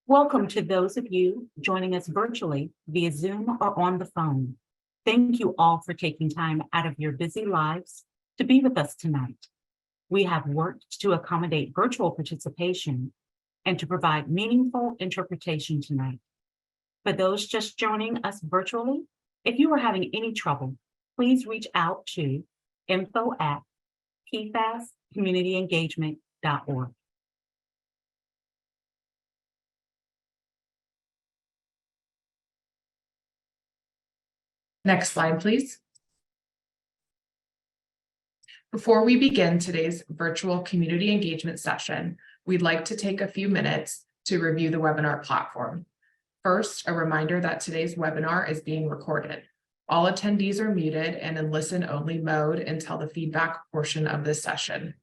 Welcome to those of you joining us virtually via Zoom or on the phone. Thank you all for taking time out of your busy lives to be with us tonight. We have worked to accommodate virtual participation and to provide meaningful interpretation tonight. For those just joining us virtually, if you are having any trouble, please reach out to info@pfascommunityengagement.org. Next slide, please. Before we begin today's virtual community engagement session, we'd like to take a few minutes to review the webinar platform. First, a reminder that today's webinar is being recorded. All attendees are muted and in listen-only mode until the feedback portion of this session.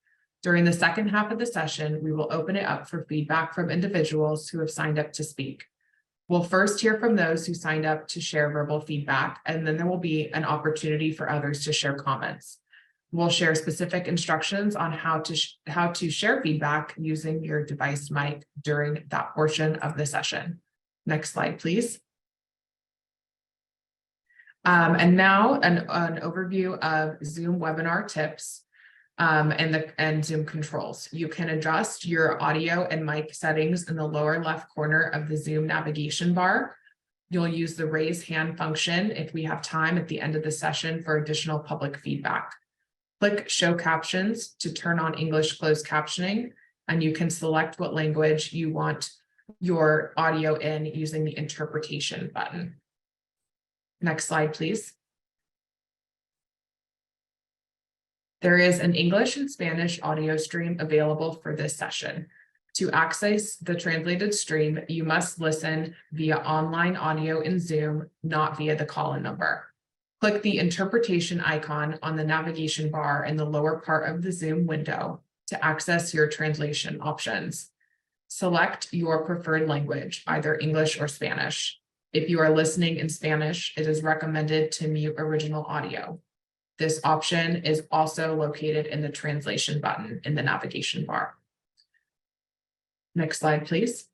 During the second half of the session, we will open it up for feedback from individuals who have signed up to speak. We'll first hear from those who signed up to share verbal feedback, and then there will be an opportunity for others to share comments. We'll share specific instructions on how to share feedback using your device mic during that portion of the session. Next slide, please. And now an overview of Zoom webinar tips and Zoom controls. You can adjust your audio and mic settings in the lower left corner of the Zoom navigation bar. You'll use the raise hand function if we have time at the end of the session for additional public feedback. Click Show Captions to turn on English closed captioning, and you can select what language you want your audio in using the interpretation button. Next slide, please. There is an English and Spanish audio stream available for this session. To access the translated stream, you must listen via online audio in Zoom, not via the call-in number. Click the interpretation icon on the navigation bar in the lower part of the Zoom window to access your translation options. Select your preferred language, either English or Spanish. If you are listening in Spanish, it is recommended to mute original audio. This option is also located in the translation button in the navigation bar. Next slide, please.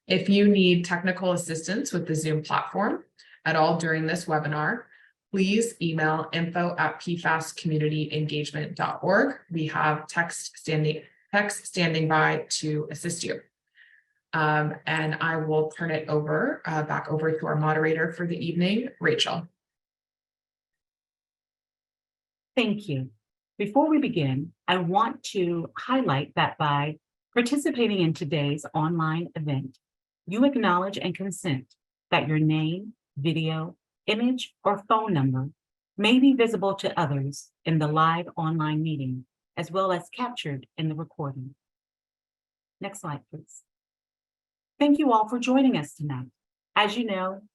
If you need technical assistance with the Zoom platform at all during this webinar, please email info@pfascommunityengagement.org. We have text standing by to assist you. And I will turn it back over to our moderator for the evening, Rachel. Thank you. Before we begin, I want to highlight that by participating in today's online event, you acknowledge and consent that your name, video, image, or phone number may be visible to others in the live online meeting, as well as captured in the recording. Next slide, please. Thank you all for joining us tonight. As you know,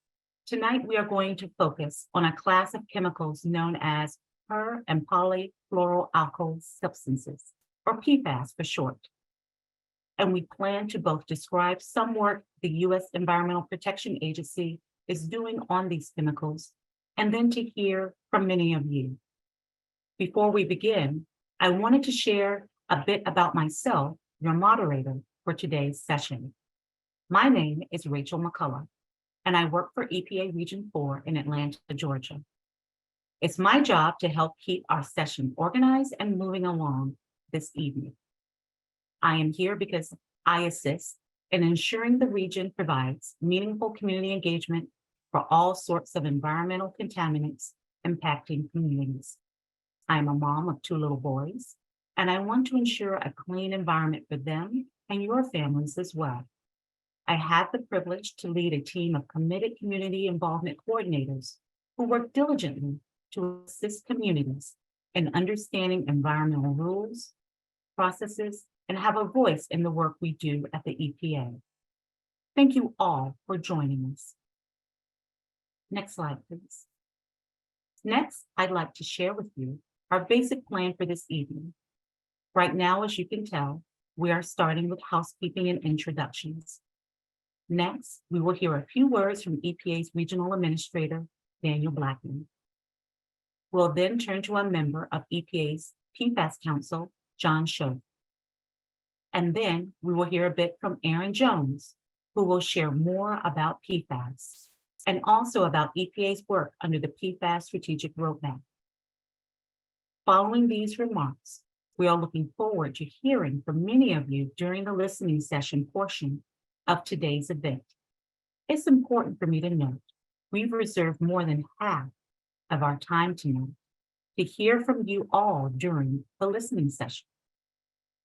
tonight we are going to focus on a class of chemicals known as per- and polyfluoroalkyl substances, or PFAS for short. And we plan to both describe some work the U.S. Environmental Protection Agency is doing on these chemicals, and then to hear from many of you. Before we begin, I wanted to share a bit about myself, your moderator for today's session. My name is Rachel McCullough, and I work for EPA Region 4 in Atlanta, Georgia. It's my job to help keep our session organized and moving along this evening. I am here because I assist in ensuring the region provides meaningful community engagement for all sorts of environmental contaminants impacting communities. I am a mom of 2 little boys, and I want to ensure a clean environment for them and your families as well. I have the privilege to lead a team of committed community involvement coordinators who work diligently to assist communities in understanding environmental rules, processes, and have a voice in the work we do at the EPA. Thank you all for joining us. Next slide, please. Next, I'd like to share with you our basic plan for this evening. Right now, as you can tell, we are starting with housekeeping and introductions. Next, we will hear a few words from EPA's Regional Administrator, Daniel Blackman. We'll then turn to a member of EPA's PFAS Council, John Show. And then we will hear a bit from Aaron Jones, who will share more about PFAS and also about EPA's work under the PFAS Strategic Roadmap. Following these remarks, we are looking forward to hearing from many of you during the listening session portion of today's event. It's important for me to note we've reserved more than half of our time tonight to hear from you all during the listening session.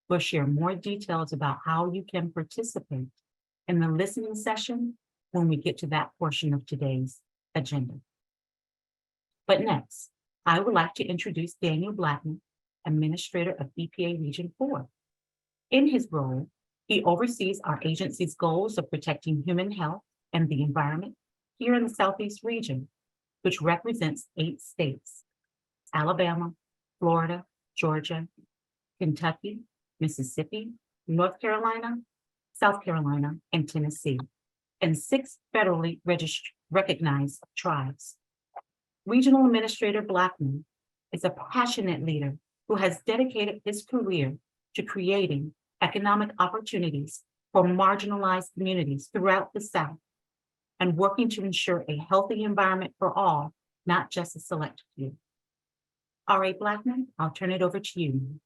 We'll share more details about how you can participate in the listening session when we get to that portion of today's agenda. But next, I would like to introduce Daniel Blackman, Administrator of EPA Region 4. In his role, he oversees our agency's goals of protecting human health and the environment here in the Southeast region, which represents 8 states: Alabama, Florida, Georgia, Kentucky, Mississippi, North Carolina, South Carolina, and Tennessee, and 6 federally recognized tribes. Regional Administrator Blackman is a passionate leader who has dedicated his career to creating economic opportunities for marginalized communities throughout the South and working to ensure a healthy environment for all, not just a select few. All right, Blackman, I'll turn it over to you.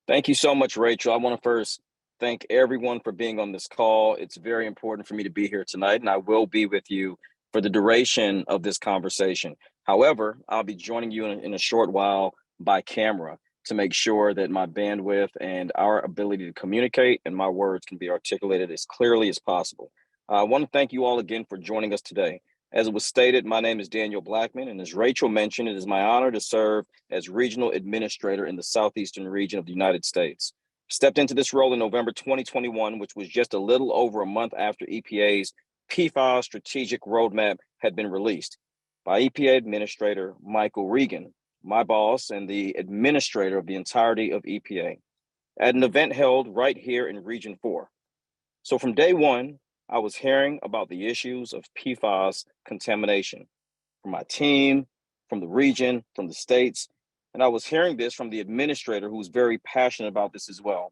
Thank you so much, Rachel. I want to first thank everyone for being on this call. It's very important for me to be here tonight, and I will be with you for the duration of this conversation. However, I'll be joining you in a short while by camera to make sure that my bandwidth and our ability to communicate and my words can be articulated as clearly as possible. I want to thank you all again for joining us today. As it was stated, my name is Daniel Blackman, and as Rachel mentioned, it is my honor to serve as Regional Administrator in the Southeastern region of the United States. Stepped into this role in November 2021, which was just a little over a month after EPA's PFAS Strategic Roadmap had been released by EPA Administrator Michael Regan, my boss and the administrator of the entirety of EPA, at an event held right here in Region 4. So from day one, I was hearing about the issues of PFAS contamination from my team, from the region, from the states, and I was hearing this from the administrator who's very passionate about this as well.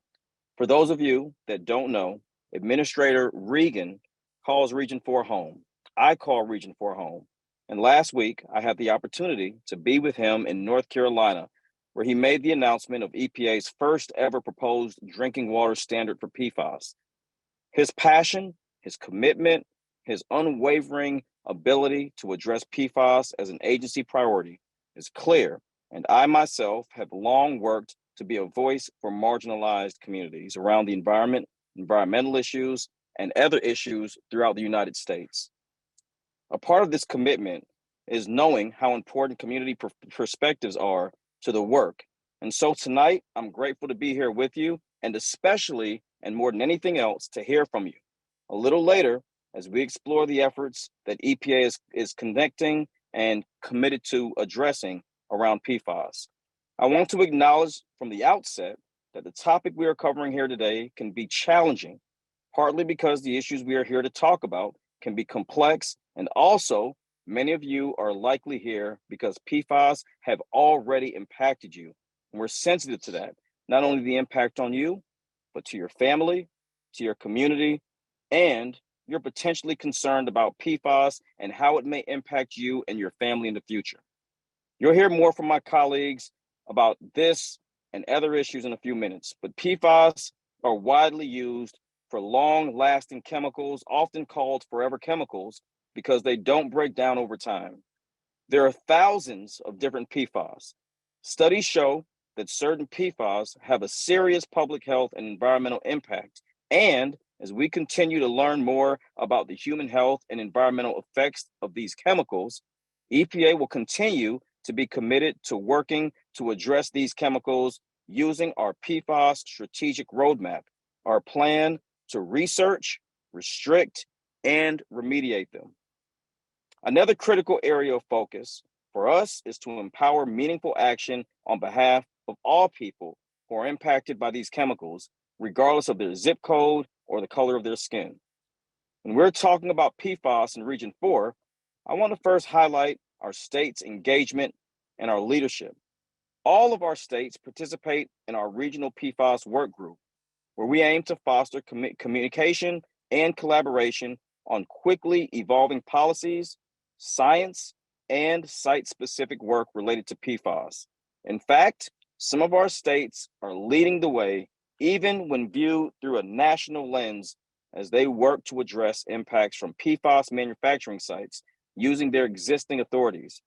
For those of you that don't know, Administrator Regan calls Region 4 home. I call Region 4 home. And last week, I had the opportunity to be with him in North Carolina, where he made the announcement of EPA's first ever proposed drinking water standard for PFAS. His passion, his commitment, his unwavering ability to address PFAS as an agency priority is clear, and I myself have long worked to be a voice for marginalized communities around the environment, environmental issues, and other issues throughout the United States. A part of this commitment is knowing how important community perspectives are to the work. And so tonight, I'm grateful to be here with you, and especially, and more than anything else, to hear from you. A little later, as we explore the efforts that EPA is conducting and committed to addressing around PFAS. I want to acknowledge from the outset that the topic we are covering here today can be challenging, partly because the issues we are here to talk about can be complex, and also many of you are likely here because PFAS have already impacted you. And we're sensitive to that, not only the impact on you, but to your family, to your community, and you're potentially concerned about PFAS and how it may impact you and your family in the future. You'll hear more from my colleagues about this and other issues in a few minutes, but PFAS are widely used for long-lasting chemicals, often called forever chemicals, because they don't break down over time. There are thousands of different PFAS. Studies show that certain PFAS have a serious public health and environmental impact, and as we continue to learn more about the human health and environmental effects of these chemicals, EPA will continue to be committed to working to address these chemicals using our PFAS Strategic Roadmap, our plan to research, restrict, and remediate them. Another critical area of focus for us is to empower meaningful action on behalf of all people who are impacted by these chemicals, regardless of their zip code or the color of their skin. When we're talking about PFAS in Region 4, I want to first highlight our state's engagement and our leadership. All of our states participate in our regional PFAS work group, where we aim to foster communication and collaboration on quickly evolving policies, science, and site-specific work related to PFAS. In fact, some of our states are leading the way, even when viewed through a national lens, as they work to address impacts from PFAS manufacturing sites using their existing authorities.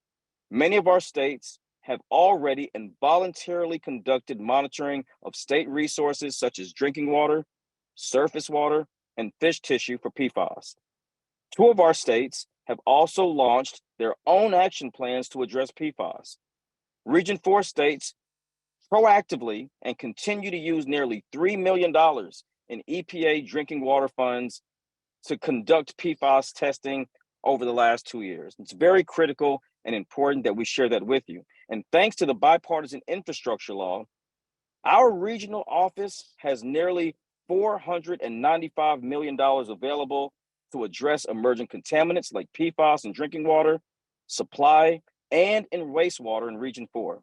Many of our states have already and voluntarily conducted monitoring of state resources such as drinking water, surface water, and fish tissue for PFAS. 2 of our states have also launched their own action plans to address PFAS. Region 4 states proactively and continue to use nearly $3 million in EPA drinking water funds to conduct PFAS testing over the last 2 years. It's very critical and important that we share that with you. And thanks to the bipartisan infrastructure law, our regional office has nearly $495 million available to address emerging contaminants like PFAS in drinking water, supply, and in wastewater in Region 4.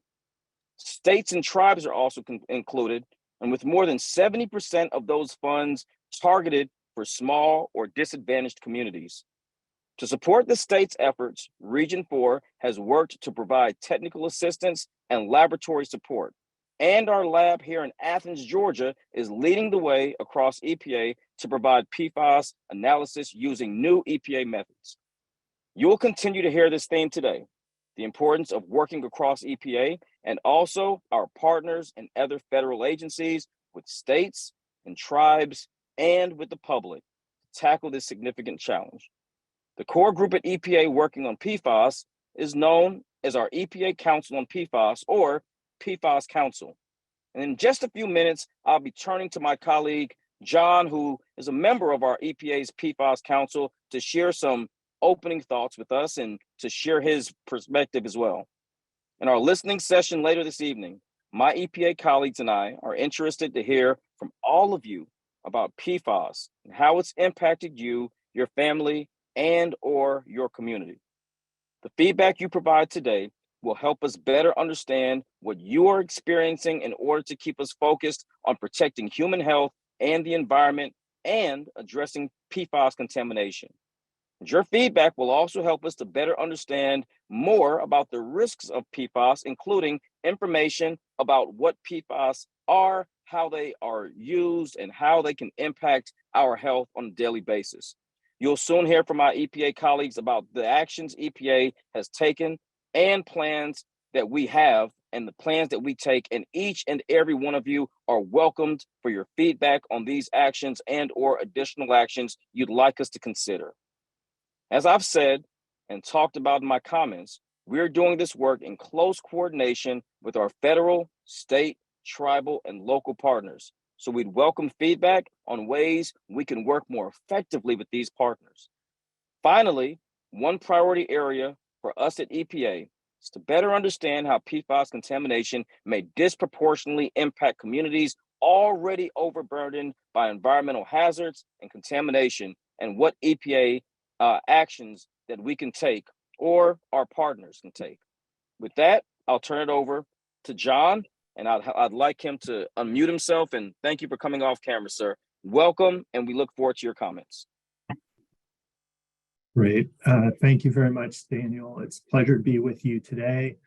States and tribes are also included, and with more than 70% of those funds targeted for small or disadvantaged communities. To support the state's efforts, Region 4 has worked to provide technical assistance and laboratory support. And our lab here in Athens, Georgia, is leading the way across EPA to provide PFAS analysis using new EPA methods. You will continue to hear this theme today, the importance of working across EPA and also our partners and other federal agencies with states and tribes and with the public to tackle this significant challenge. The core group at EPA working on PFAS is known as our EPA Council on PFAS, or PFAS Council. And in just a few minutes, I'll be turning to my colleague, John, who is a member of our EPA's PFAS Council, to share some opening thoughts with us and to share his perspective as well. In our listening session later this evening, my EPA colleagues and I are interested to hear from all of you about PFAS and how it's impacted you, your family, and or your community. The feedback you provide today will help us better understand what you are experiencing in order to keep us focused on protecting human health and the environment and addressing PFAS contamination. Your feedback will also help us to better understand more about the risks of PFAS, including information about what PFAS are, how they are used, and how they can impact our health on a daily basis. You'll soon hear from our EPA colleagues about the actions EPA has taken and plans that we have and the plans that we take, and each and every one of you are welcomed for your feedback on these actions and or additional actions you'd like us to consider. As I've said and talked about in my comments, we're doing this work in close coordination with our federal, state, tribal, and local partners. So we'd welcome feedback on ways we can work more effectively with these partners. Finally, one priority area for us at EPA is to better understand how PFAS contamination may disproportionately impact communities already overburdened by environmental hazards and contamination, and what EPA actions that we can take or our partners can take. With that, I'll turn it over to John, and I'd like him to unmute himself. And thank you for coming off camera, sir. Welcome, and we look forward to your comments. Great. Thank you very much, Daniel. It's a pleasure to be with you today.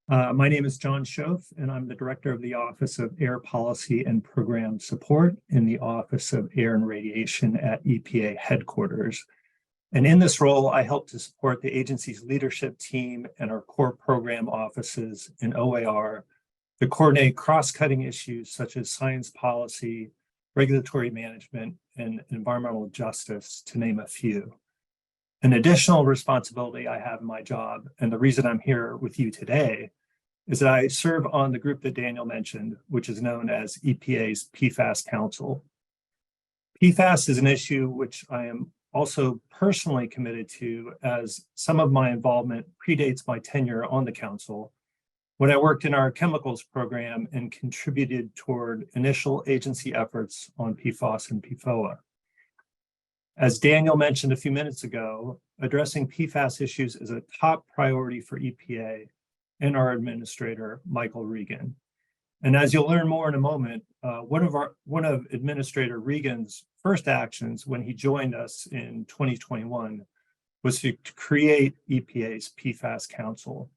My name is John Schoaf, and I'm the Director of the Office of Air Policy and Program Support in the Office of Air and Radiation at EPA headquarters. And in this role, I help to support the agency's leadership team and our core program offices in OAR to coordinate cross-cutting issues such as science policy, regulatory management, and environmental justice, to name a few. An additional responsibility I have in my job, and the reason I'm here with you today, is that I serve on the group that Daniel mentioned, which is known as EPA's PFAS Council. PFAS is an issue which I am also personally committed to, as some of my involvement predates my tenure on the council, when I worked in our chemicals program and contributed toward initial agency efforts on PFAS and PFOA. As Daniel mentioned a few minutes ago, addressing PFAS issues is a top priority for EPA and our administrator, Michael Regan. And as you'll learn more in a moment, one of Administrator Regan's first actions when he joined us in 2021 was to create EPA's PFAS Council.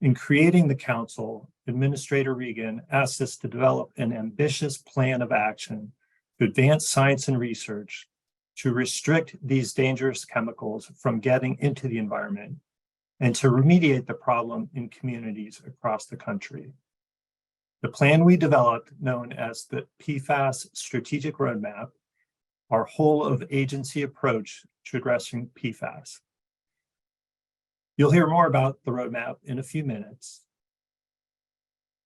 In creating the council, Administrator Regan asked us to develop an ambitious plan of action to advance science and research to restrict these dangerous chemicals from getting into the environment and to remediate the problem in communities across the country. The plan we developed, known as the PFAS Strategic Roadmap, our whole of agency approach to addressing PFAS. You'll hear more about the roadmap in a few minutes.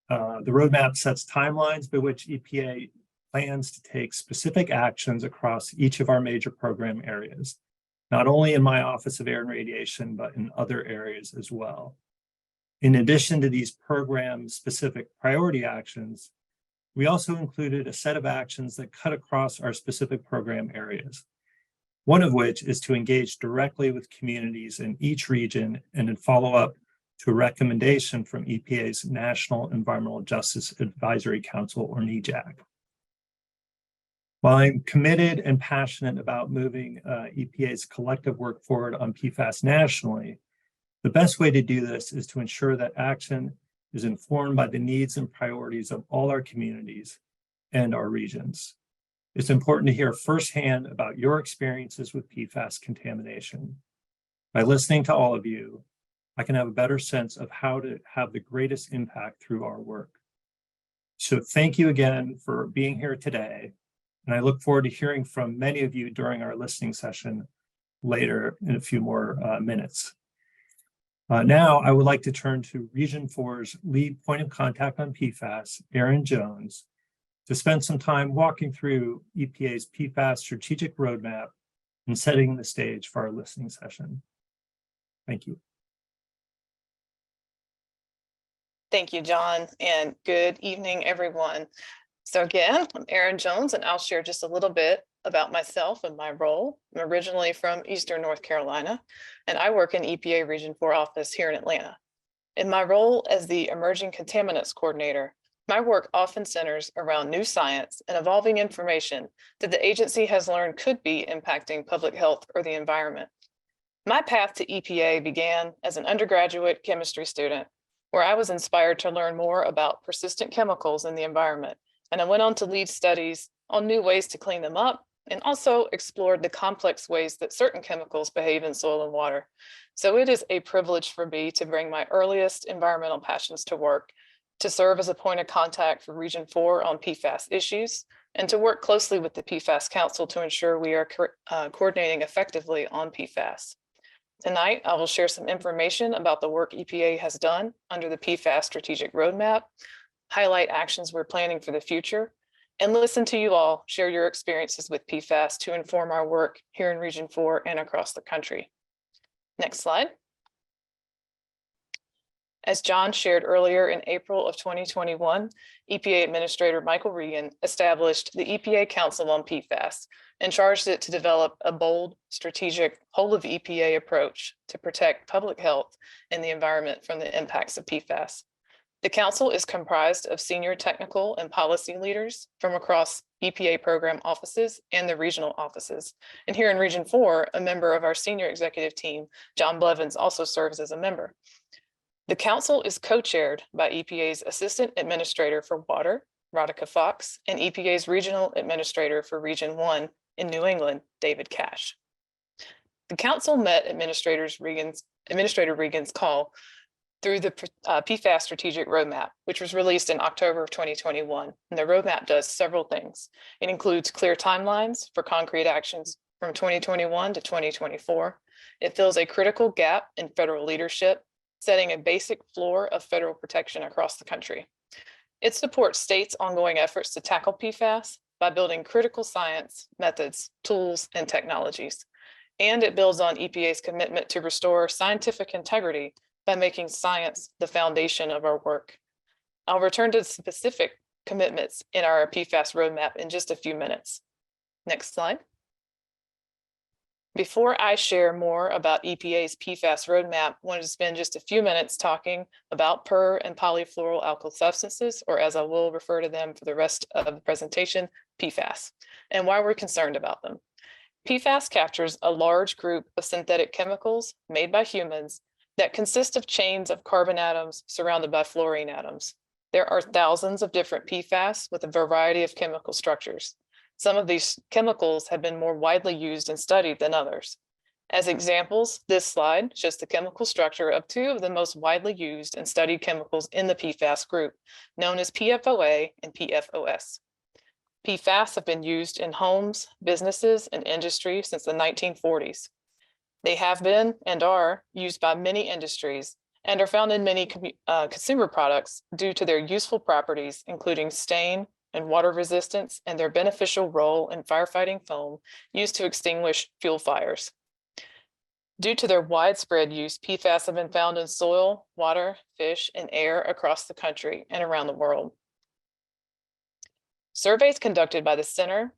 The roadmap sets timelines by which EPA plans to take specific actions across each of our major program areas, not only in my Office of Air and Radiation, but in other areas as well. In addition to these program-specific priority actions, we also included a set of actions that cut across our specific program areas, one of which is to engage directly with communities in each region and in follow-up to a recommendation from EPA's National Environmental Justice Advisory Council, or NEJAC. While I'm committed and passionate about moving EPA's collective work forward on PFAS nationally, the best way to do this is to ensure that action is informed by the needs and priorities of all our communities and our regions. It's important to hear firsthand about your experiences with PFAS contamination. By listening to all of you, I can have a better sense of how to have the greatest impact through our work. So thank you again for being here today. And I look forward to hearing from many of you during our listening session later in a few more minutes. Now, I would like to turn to Region 4's lead point of contact on PFAS, Erin Jones, to spend some time walking through EPA's PFAS Strategic Roadmap and setting the stage for our listening session. Thank you. Thank you, John, and good evening, everyone. So again, I'm Erin Jones, and I'll share just a little bit about myself and my role. I'm originally from Eastern North Carolina, and I work in EPA Region 4 office here in Atlanta. In my role as the Emerging Contaminants Coordinator, my work often centers around new science and evolving information that the agency has learned could be impacting public health or the environment. My path to EPA began as an undergraduate chemistry student, where I was inspired to learn more about persistent chemicals in the environment. And I went on to lead studies on new ways to clean them up and also explored the complex ways that certain chemicals behave in soil and water. So it is a privilege for me to bring my earliest environmental passions to work, to serve as a point of contact for Region 4 on PFAS issues, and to work closely with the PFAS Council to ensure we are coordinating effectively on PFAS. Tonight, I will share some information about the work EPA has done under the PFAS Strategic Roadmap, highlight actions we're planning for the future, and listen to you all share your experiences with PFAS to inform our work here in Region 4 and across the country. Next slide. As John shared earlier, in April of 2021, EPA Administrator Michael Regan established the EPA Council on PFAS and charged it to develop a bold, strategic, whole of EPA approach to protect public health and the environment from the impacts of PFAS. The council is comprised of senior technical and policy leaders from across EPA program offices and the regional offices. And here in Region 4, a member of our senior executive team, John Blevins, also serves as a member. The council is co-chaired by EPA's Assistant Administrator for Water, Radhika Fox, and EPA's Regional Administrator for Region 1 in New England, David Cash. The council met Administrator Regan's call through the PFAS Strategic Roadmap, which was released in October of 2021. And the roadmap does several things. It includes clear timelines for concrete actions from 2021 to 2024. It fills a critical gap in federal leadership, setting a basic floor of federal protection across the country. It supports states' ongoing efforts to tackle PFAS by building critical science, methods, tools, and technologies. And it builds on EPA's commitment to restore scientific integrity by making science the foundation of our work. I'll return to specific commitments in our PFAS roadmap in just a few minutes. Next slide. Before I share more about EPA's PFAS roadmap, I wanted to spend just a few minutes talking about per and polyfluoroalkyl substances, or as I will refer to them for the rest of the presentation, PFAS, and why we're concerned about them. PFAS captures a large group of synthetic chemicals made by humans that consist of chains of carbon atoms surrounded by fluorine atoms. There are thousands of different PFAS with a variety of chemical structures. Some of these chemicals have been more widely used and studied than others. As examples, this slide shows the chemical structure of two of the most widely used and studied chemicals in the PFAS group, known as PFOA and PFOS. PFAS have been used in homes, businesses, and industry since the 1940s. They have been and are used by many industries and are found in many consumer products due to their useful properties, including stain and water resistance, and their beneficial role in firefighting foam used to extinguish fuel fires. Due to their widespread use, PFAS have been found in soil, water, fish, and air across the country and around the world. Surveys conducted by the Center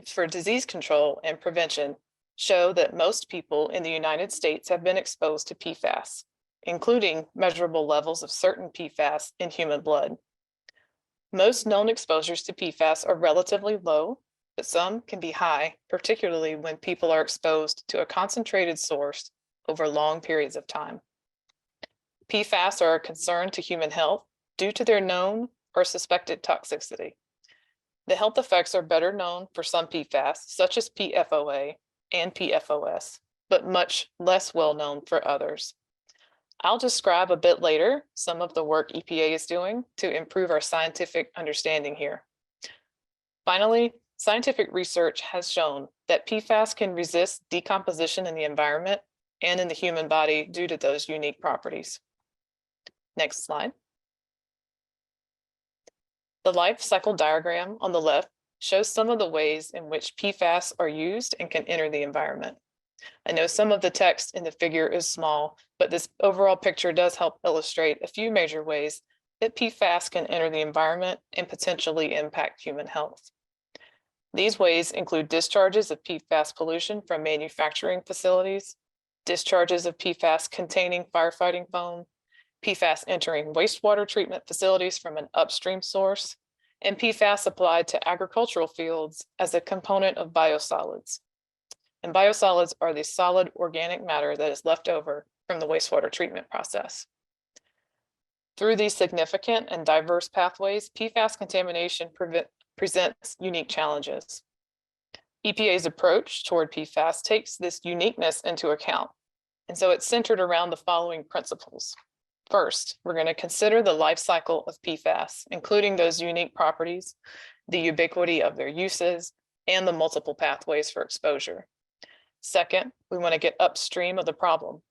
for Disease Control and Prevention show that most people in the United States have been exposed to PFAS, including measurable levels of certain PFAS in human blood. Most known exposures to PFAS are relatively low, but some can be high, particularly when people are exposed to a concentrated source over long periods of time. PFAS are a concern to human health due to their known or suspected toxicity. The health effects are better known for some PFAS, such as PFOA and PFOS, but much less well known for others. I'll describe a bit later some of the work EPA is doing to improve our scientific understanding here. Finally, scientific research has shown that PFAS can resist decomposition in the environment and in the human body due to those unique properties. Next slide. The life cycle diagram on the left shows some of the ways in which PFAS are used and can enter the environment. I know some of the text in the figure is small, but this overall picture does help illustrate a few major ways that PFAS can enter the environment and potentially impact human health. These ways include discharges of PFAS pollution from manufacturing facilities, discharges of PFAS containing firefighting foam, PFAS entering wastewater treatment facilities from an upstream source, and PFAS applied to agricultural fields as a component of biosolids. And biosolids are the solid organic matter that is left over from the wastewater treatment process. Through these significant and diverse pathways, PFAS contamination presents unique challenges. EPA's approach toward PFAS takes this uniqueness into account, and so it's centered around the following principles. First, we're going to consider the life cycle of PFAS, including those unique properties, the ubiquity of their uses, and the multiple pathways for exposure. Second, we want to get upstream of the problem.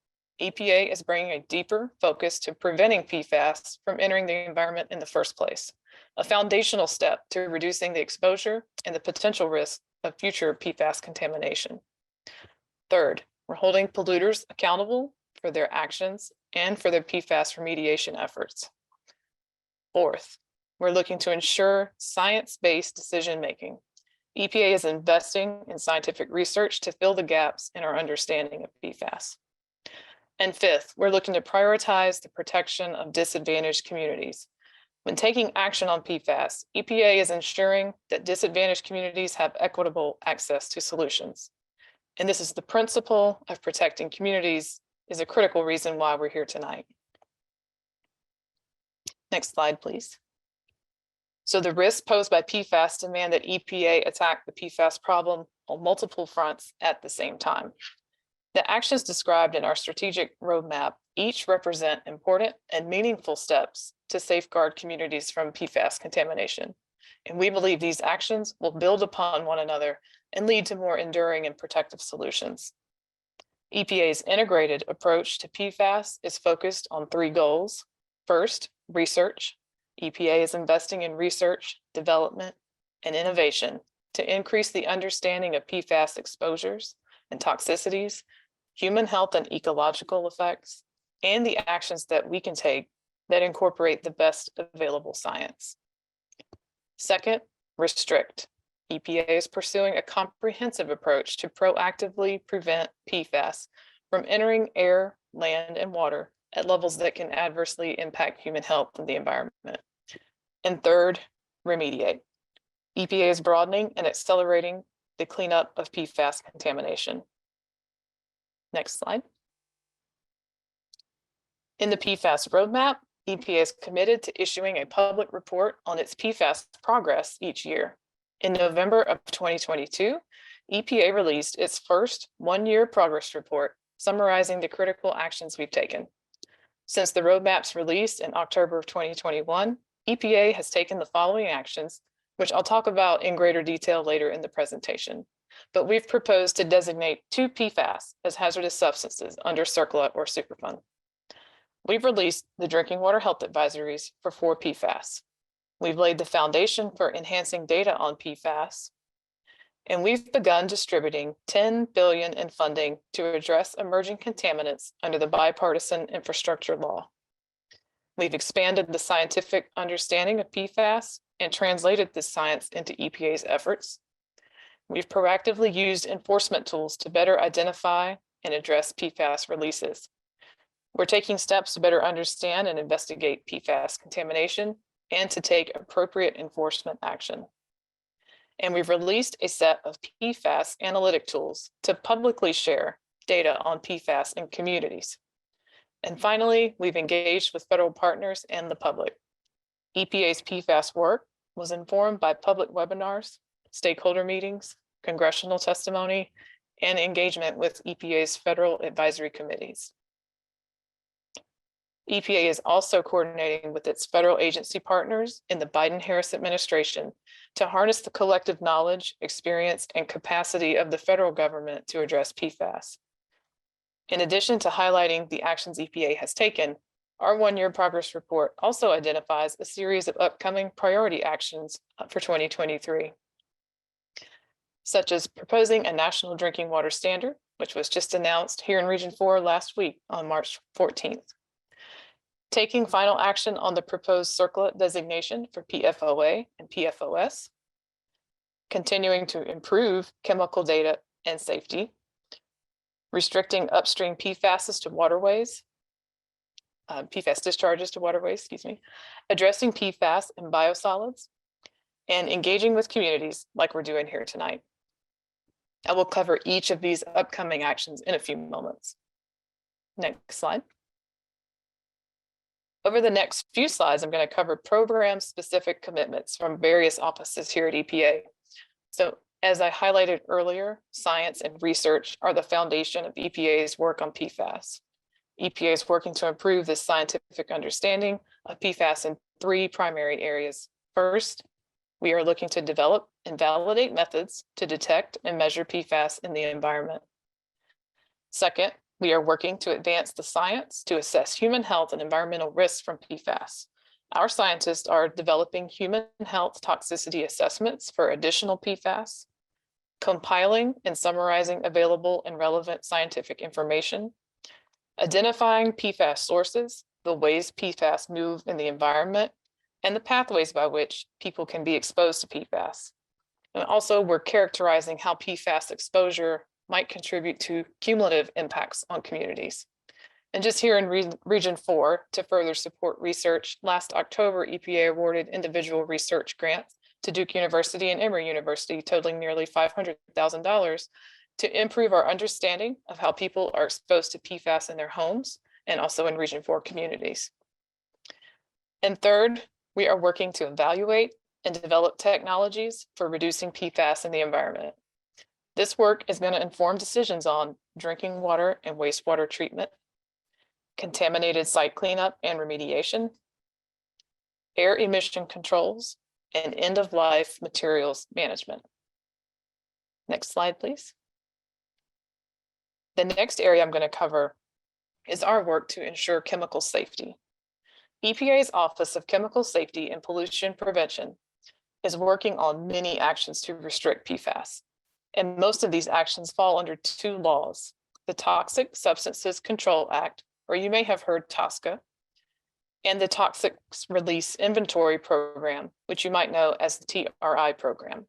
EPA is bringing a deeper focus to preventing PFAS from entering the environment in the first place, a foundational step to reducing the exposure and the potential risk of future PFAS contamination. Third, we're holding polluters accountable for their actions and for their PFAS remediation efforts. Fourth, we're looking to ensure science-based decision-making. EPA is investing in scientific research to fill the gaps in our understanding of PFAS. And fifth, we're looking to prioritize the protection of disadvantaged communities. When taking action on PFAS, EPA is ensuring that disadvantaged communities have equitable access to solutions. And this is the principle of protecting communities is a critical reason why we're here tonight. Next slide, please. So the risks posed by PFAS demand that EPA attack the PFAS problem on multiple fronts at the same time. The actions described in our strategic roadmap each represent important and meaningful steps to safeguard communities from PFAS contamination. And we believe these actions will build upon one another and lead to more enduring and protective solutions. EPA's integrated approach to PFAS is focused on three goals. First, research. EPA is investing in research, development, and innovation to increase the understanding of PFAS exposures and toxicities, human health and ecological effects, and the actions that we can take that incorporate the best available science. Second, restrict. EPA is pursuing a comprehensive approach to proactively prevent PFAS from entering air, land, and water at levels that can adversely impact human health and the environment. And third, remediate. EPA is broadening and accelerating the cleanup of PFAS contamination. Next slide. In the PFAS roadmap, EPA is committed to issuing a public report on its PFAS progress each year. In November of 2022, EPA released its first one-year progress report summarizing the critical actions we've taken. Since the roadmap's release in October of 2021, EPA has taken the following actions, which I'll talk about in greater detail later in the presentation. But we've proposed to designate 2 PFAS as hazardous substances under CERCLA or Superfund. We've released the drinking water health advisories for 4 PFAS. We've laid the foundation for enhancing data on PFAS. And we've begun distributing $10 billion in funding to address emerging contaminants under the bipartisan infrastructure law. We've expanded the scientific understanding of PFAS and translated this science into EPA's efforts. We've proactively used enforcement tools to better identify and address PFAS releases. We're taking steps to better understand and investigate PFAS contamination and to take appropriate enforcement action. And we've released a set of PFAS analytic tools to publicly share data on PFAS in communities. And finally, we've engaged with federal partners and the public. EPA's PFAS work was informed by public webinars, stakeholder meetings, congressional testimony, and engagement with EPA's federal advisory committees. EPA is also coordinating with its federal agency partners in the Biden-Harris administration to harness the collective knowledge, experience, and capacity of the federal government to address PFAS. In addition to highlighting the actions EPA has taken, our one-year progress report also identifies a series of upcoming priority actions for 2023, such as proposing a national drinking water standard, which was just announced here in Region 4 last week on March 14th. Taking final action on the proposed CERCLA designation for PFOA and PFOS, continuing to improve chemical data and safety, restricting upstream PFAS to waterways, PFAS discharges to waterways, addressing PFAS and biosolids, and engaging with communities like we're doing here tonight. I will cover each of these upcoming actions in a few moments. Next slide. Over the next few slides, I'm going to cover program-specific commitments from various offices here at EPA. So as I highlighted earlier, science and research are the foundation of EPA's work on PFAS. EPA is working to improve the scientific understanding of PFAS in 3 primary areas. First, we are looking to develop and validate methods to detect and measure PFAS in the environment. Second, we are working to advance the science to assess human health and environmental risks from PFAS. Our scientists are developing human health toxicity assessments for additional PFAS, compiling and summarizing available and relevant scientific information, identifying PFAS sources, the ways PFAS move in the environment, and the pathways by which people can be exposed to PFAS. And also, we're characterizing how PFAS exposure might contribute to cumulative impacts on communities. And just here in Region 4, to further support research, last October, EPA awarded individual research grants to Duke University and Emory University, totaling nearly $500,000 to improve our understanding of how people are exposed to PFAS in their homes and also in Region 4 communities. And third, we are working to evaluate and develop technologies for reducing PFAS in the environment. This work is going to inform decisions on drinking water and wastewater treatment, contaminated site cleanup and remediation, air emission controls, and end-of-life materials management. Next slide, please. The next area I'm going to cover is our work to ensure chemical safety. EPA's Office of Chemical Safety and Pollution Prevention is working on many actions to restrict PFAS. And most of these actions fall under 2 laws, the Toxic Substances Control Act, or you may have heard TSCA, and the Toxic Release Inventory Program, which you might know as the TRI program.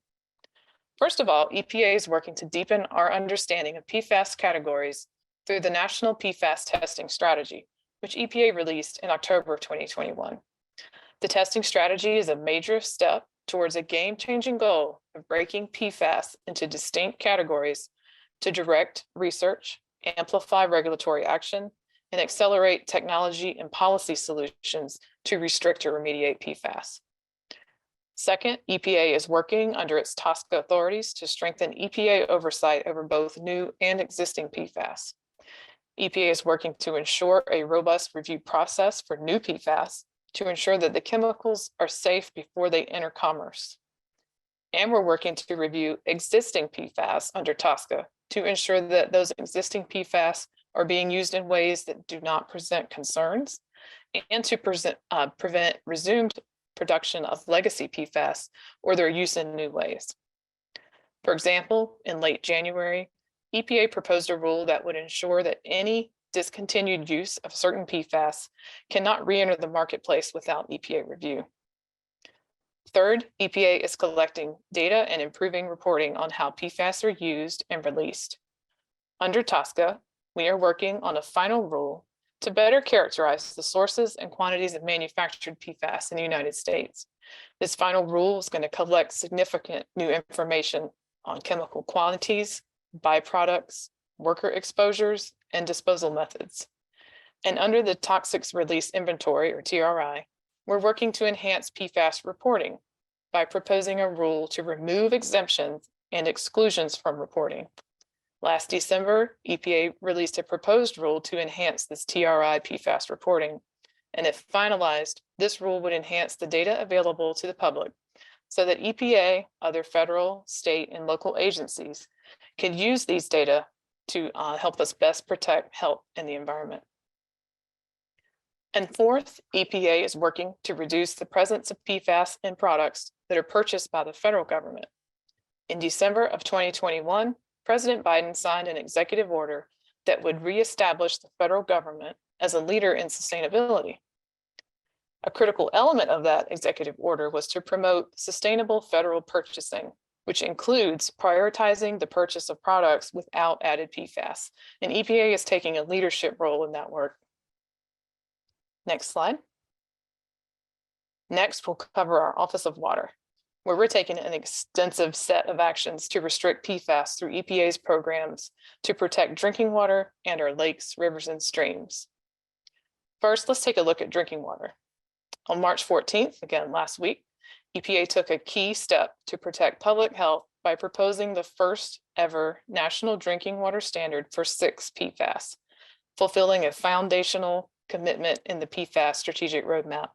First of all, EPA is working to deepen our understanding of PFAS categories through the National PFAS Testing Strategy, which EPA released in October of 2021. The testing strategy is a major step towards a game-changing goal of breaking PFAS into distinct categories to direct research, amplify regulatory action, and accelerate technology and policy solutions to restrict or remediate PFAS. Second, EPA is working under its TSCA authorities to strengthen EPA oversight over both new and existing PFAS. EPA is working to ensure a robust review process for new PFAS to ensure that the chemicals are safe before they enter commerce. And we're working to review existing PFAS under TSCA to ensure that those existing PFAS are being used in ways that do not present concerns and to prevent resumed production of legacy PFAS or their use in new ways. For example, in late January, EPA proposed a rule that would ensure that any discontinued use of certain PFAS cannot re-enter the marketplace without EPA review. Third, EPA is collecting data and improving reporting on how PFAS are used and released. Under TSCA, we are working on a final rule to better characterize the sources and quantities of manufactured PFAS in the United States. This final rule is going to collect significant new information on chemical quantities, byproducts, worker exposures, and disposal methods. And under the Toxics Release Inventory, or TRI, we're working to enhance PFAS reporting by proposing a rule to remove exemptions and exclusions from reporting. Last December, EPA released a proposed rule to enhance this TRI PFAS reporting. And if finalized, this rule would enhance the data available to the public so that EPA, other federal, state, and local agencies can use these data to help us best protect health and the environment. And fourth, EPA is working to reduce the presence of PFAS in products that are purchased by the federal government. In December of 2021, President Biden signed an executive order that would reestablish the federal government as a leader in sustainability. A critical element of that executive order was to promote sustainable federal purchasing, which includes prioritizing the purchase of products without added PFAS. And EPA is taking a leadership role in that work. Next slide. Next, we'll cover our Office of Water, where we're taking an extensive set of actions to restrict PFAS through EPA's programs to protect drinking water and our lakes, rivers, and streams. First, let's take a look at drinking water. On March 14th, again last week, EPA took a key step to protect public health by proposing the first ever national drinking water standard for 6 PFAS, fulfilling a foundational commitment in the PFAS Strategic Roadmap.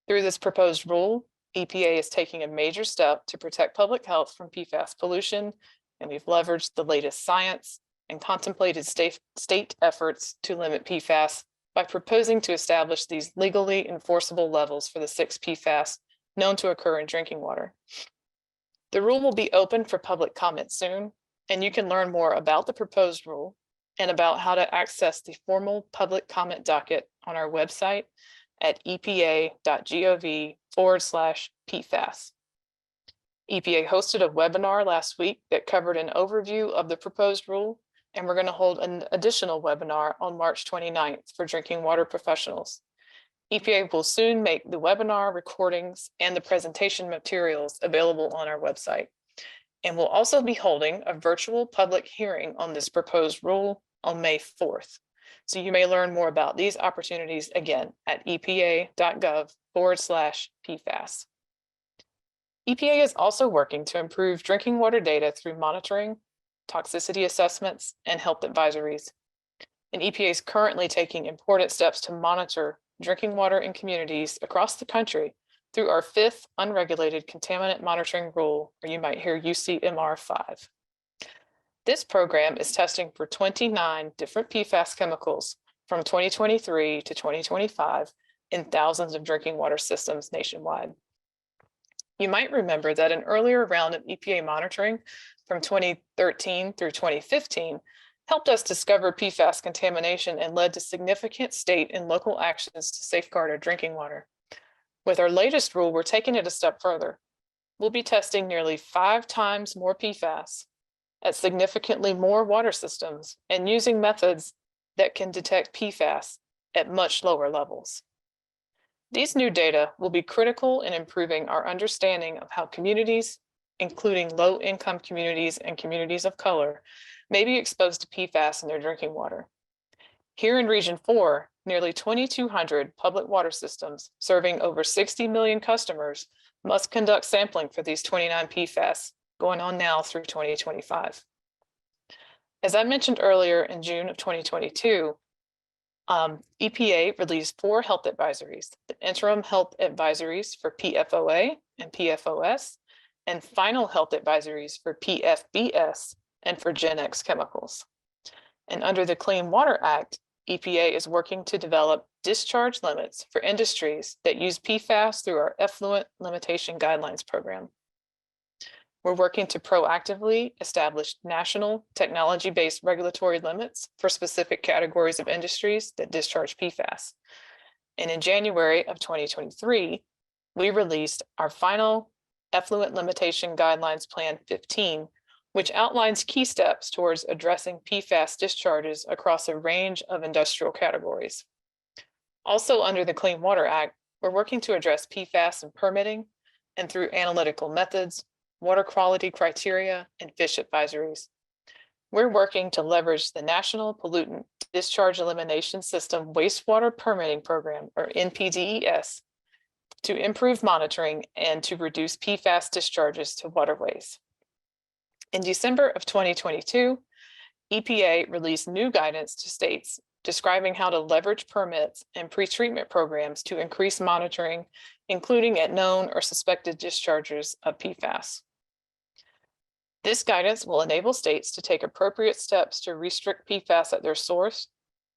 Through this proposed rule, EPA is taking a major step to protect public health from PFAS pollution, and we've leveraged the latest science and contemplated state efforts to limit PFAS by proposing to establish these legally enforceable levels for the 6 PFAS known to occur in drinking water. The rule will be open for public comment soon, and you can learn more about the proposed rule and about how to access the formal public comment docket on our website at epa.gov/PFAS. EPA hosted a webinar last week that covered an overview of the proposed rule, and we're going to hold an additional webinar on March 29th for drinking water professionals. EPA will soon make the webinar recordings and the presentation materials available on our website. And we'll also be holding a virtual public hearing on this proposed rule on May 4th. So you may learn more about these opportunities again at epa.gov/PFAS. EPA is also working to improve drinking water data through monitoring, toxicity assessments, and health advisories. And EPA is currently taking important steps to monitor drinking water in communities across the country through our 5th unregulated contaminant monitoring rule, or you might hear UCMR5. This program is testing for 29 different PFAS chemicals from 2023 to 2025 in thousands of drinking water systems nationwide. You might remember that an earlier round of EPA monitoring from 2013 through 2015 helped us discover PFAS contamination and led to significant state and local actions to safeguard our drinking water. With our latest rule, we're taking it a step further. we'll be testing nearly 5 times more PFAS at significantly more water systems and using methods that can detect PFAS at much lower levels. These new data will be critical in improving our understanding of how communities, including low-income communities and communities of color, may be exposed to PFAS in their drinking water. Here in Region 4, nearly 2,200 public water systems serving over 60 million customers must conduct sampling for these 29 PFAS going on now through 2025. As I mentioned earlier, in June of 2022, EPA released 4 health advisories: the interim health advisories for PFOA and PFOS, and final health advisories for PFBS and for Gen X chemicals. And under the Clean Water Act, EPA is working to develop discharge limits for industries that use PFAS through our Effluent Limitation Guidelines program. We're working to proactively establish national technology-based regulatory limits for specific categories of industries that discharge PFAS. And in January of 2023, we released our final Effluent Limitation Guidelines Plan 15, which outlines key steps towards addressing PFAS discharges across a range of industrial categories. Also under the Clean Water Act, we're working to address PFAS in permitting and through analytical methods, water quality criteria, and fish advisories. We're working to leverage the National Pollutant Discharge Elimination System Wastewater Permitting Program, or NPDES, to improve monitoring and to reduce PFAS discharges to waterways. In December of 2022, EPA released new guidance to states describing how to leverage permits and pretreatment programs to increase monitoring, including at known or suspected discharges of PFAS. This guidance will enable states to take appropriate steps to restrict PFAS at their source,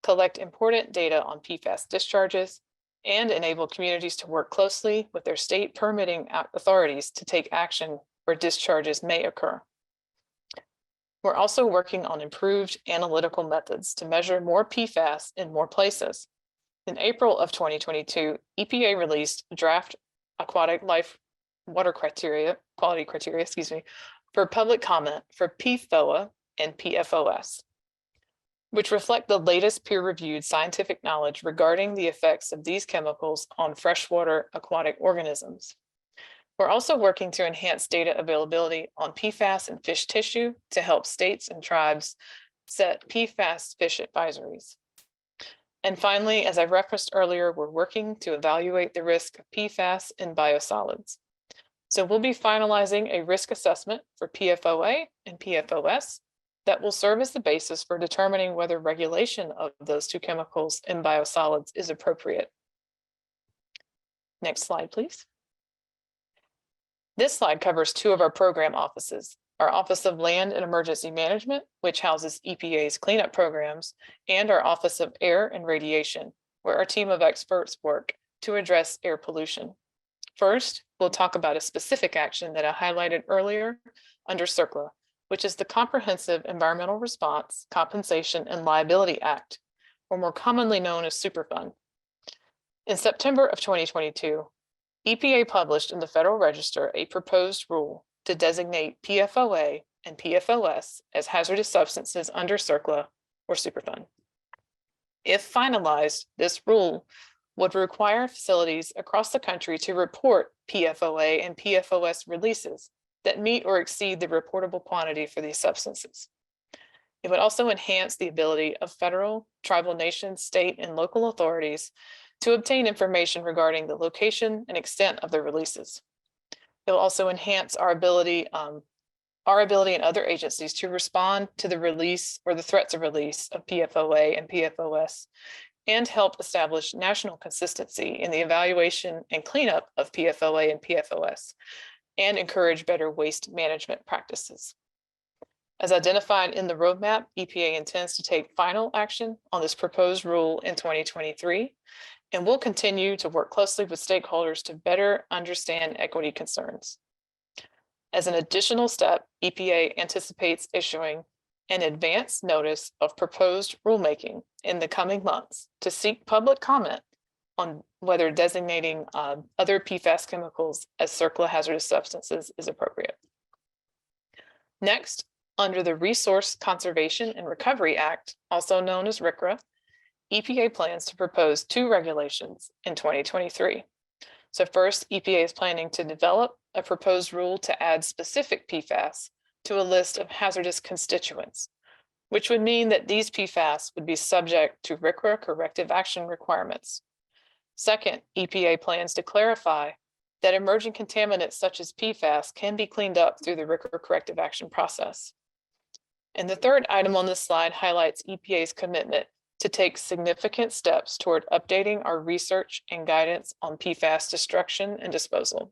collect important data on PFAS discharges, and enable communities to work closely with their state permitting authorities to take action where discharges may occur. We're also working on improved analytical methods to measure more PFAS in more places. In April of 2022, EPA released draft aquatic life water quality criteria, for public comment for PFOA and PFOS, which reflect the latest peer-reviewed scientific knowledge regarding the effects of these chemicals on freshwater aquatic organisms. We're also working to enhance data availability on PFAS and fish tissue to help states and tribes set PFAS fish advisories. And finally, as I referenced earlier, we're working to evaluate the risk of PFAS in biosolids. So we'll be finalizing a risk assessment for PFOA and PFOS that will serve as the basis for determining whether regulation of those 2 chemicals in biosolids is appropriate. Next slide, please. This slide covers 2 of our program offices: our Office of Land and Emergency Management, which houses EPA's cleanup programs, and our Office of Air and Radiation, where our team of experts work to address air pollution. First, we'll talk about a specific action that I highlighted earlier under CERCLA, which is the Comprehensive Environmental Response, Compensation, and Liability Act, or more commonly known as Superfund. In September of 2022, EPA published in the Federal Register a proposed rule to designate PFOA and PFOS as hazardous substances under CERCLA or Superfund. If finalized, this rule would require facilities across the country to report PFOA and PFOS releases that meet or exceed the reportable quantity for these substances. It would also enhance the ability of federal, tribal nations, state, and local authorities to obtain information regarding the location and extent of the releases. It will also enhance our ability and other agencies to respond to the release or the threats of release of PFOA and PFOS, and help establish national consistency in the evaluation and cleanup of PFOA and PFOS, and encourage better waste management practices. As identified in the roadmap, EPA intends to take final action on this proposed rule in 2023, and will continue to work closely with stakeholders to better understand equity concerns. As an additional step, EPA anticipates issuing an advance notice of proposed rulemaking in the coming months to seek public comment on whether designating other PFAS chemicals as CERCLA hazardous substances is appropriate. Next, under the Resource Conservation and Recovery Act, also known as RCRA, EPA plans to propose 2 regulations in 2023. So first, EPA is planning to develop a proposed rule to add specific PFAS to a list of hazardous constituents, which would mean that these PFAS would be subject to RCRA corrective action requirements. Second, EPA plans to clarify that emerging contaminants such as PFAS can be cleaned up through the RCRA corrective action process. And the third item on this slide highlights EPA's commitment to take significant steps toward updating our research and guidance on PFAS destruction and disposal.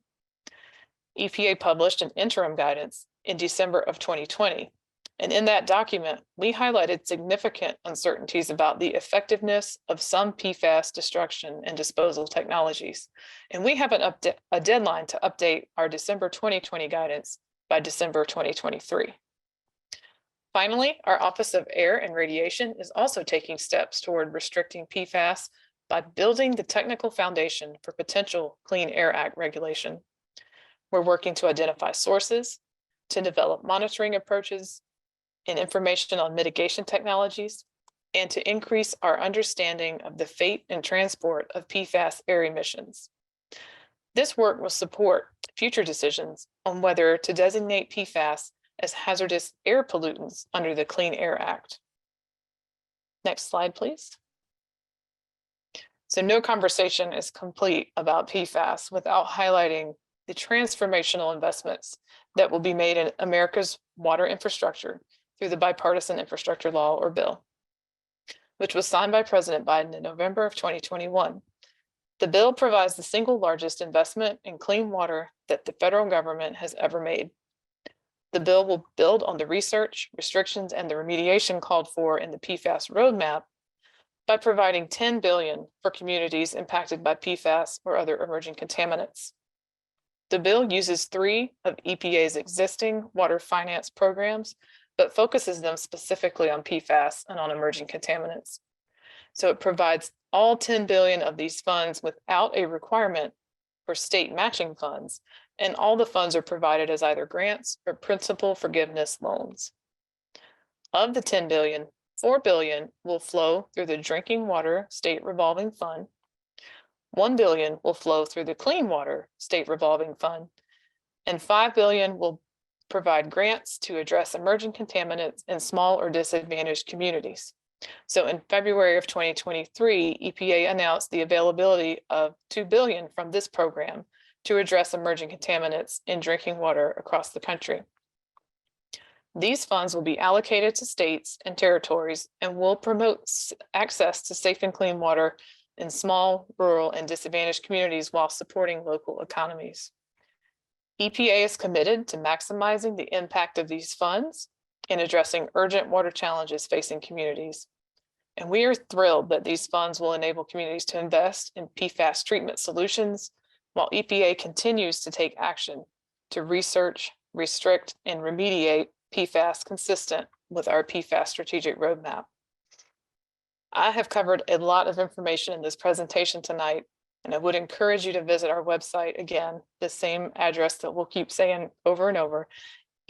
EPA published an interim guidance in December of 2020. And in that document, we highlighted significant uncertainties about the effectiveness of some PFAS destruction and disposal technologies. And we have a deadline to update our December 2020 guidance by December 2023. Finally, our Office of Air and Radiation is also taking steps toward restricting PFAS by building the technical foundation for potential Clean Air Act regulation. We're working to identify sources, to develop monitoring approaches and information on mitigation technologies, and to increase our understanding of the fate and transport of PFAS air emissions. This work will support future decisions on whether to designate PFAS as hazardous air pollutants under the Clean Air Act. Next slide, please. So no conversation is complete about PFAS without highlighting the transformational investments that will be made in America's water infrastructure through the Bipartisan Infrastructure Law, or bill, which was signed by President Biden in November of 2021. The bill provides the single largest investment in clean water that the federal government has ever made. The bill will build on the research, restrictions, and the remediation called for in the PFAS Roadmap by providing $10 billion for communities impacted by PFAS or other emerging contaminants. The bill uses 3 of EPA's existing water finance programs, but focuses them specifically on PFAS and on emerging contaminants. So it provides all $10 billion of these funds without a requirement for state matching funds, and all the funds are provided as either grants or principal forgiveness loans. Of the $10 billion, $4 billion will flow through the Drinking Water State Revolving Fund, $1 billion will flow through the Clean Water State Revolving Fund, and $5 billion will provide grants to address emerging contaminants in small or disadvantaged communities. So in February of 2023, EPA announced the availability of $2 billion from this program to address emerging contaminants in drinking water across the country. These funds will be allocated to states and territories and will promote access to safe and clean water in small, rural, and disadvantaged communities while supporting local economies. EPA is committed to maximizing the impact of these funds in addressing urgent water challenges facing communities. And we are thrilled that these funds will enable communities to invest in PFAS treatment solutions while EPA continues to take action to research, restrict, and remediate PFAS consistent with our PFAS Strategic Roadmap. I have covered a lot of information in this presentation tonight, and I would encourage you to visit our website again, the same address that we'll keep saying over and over,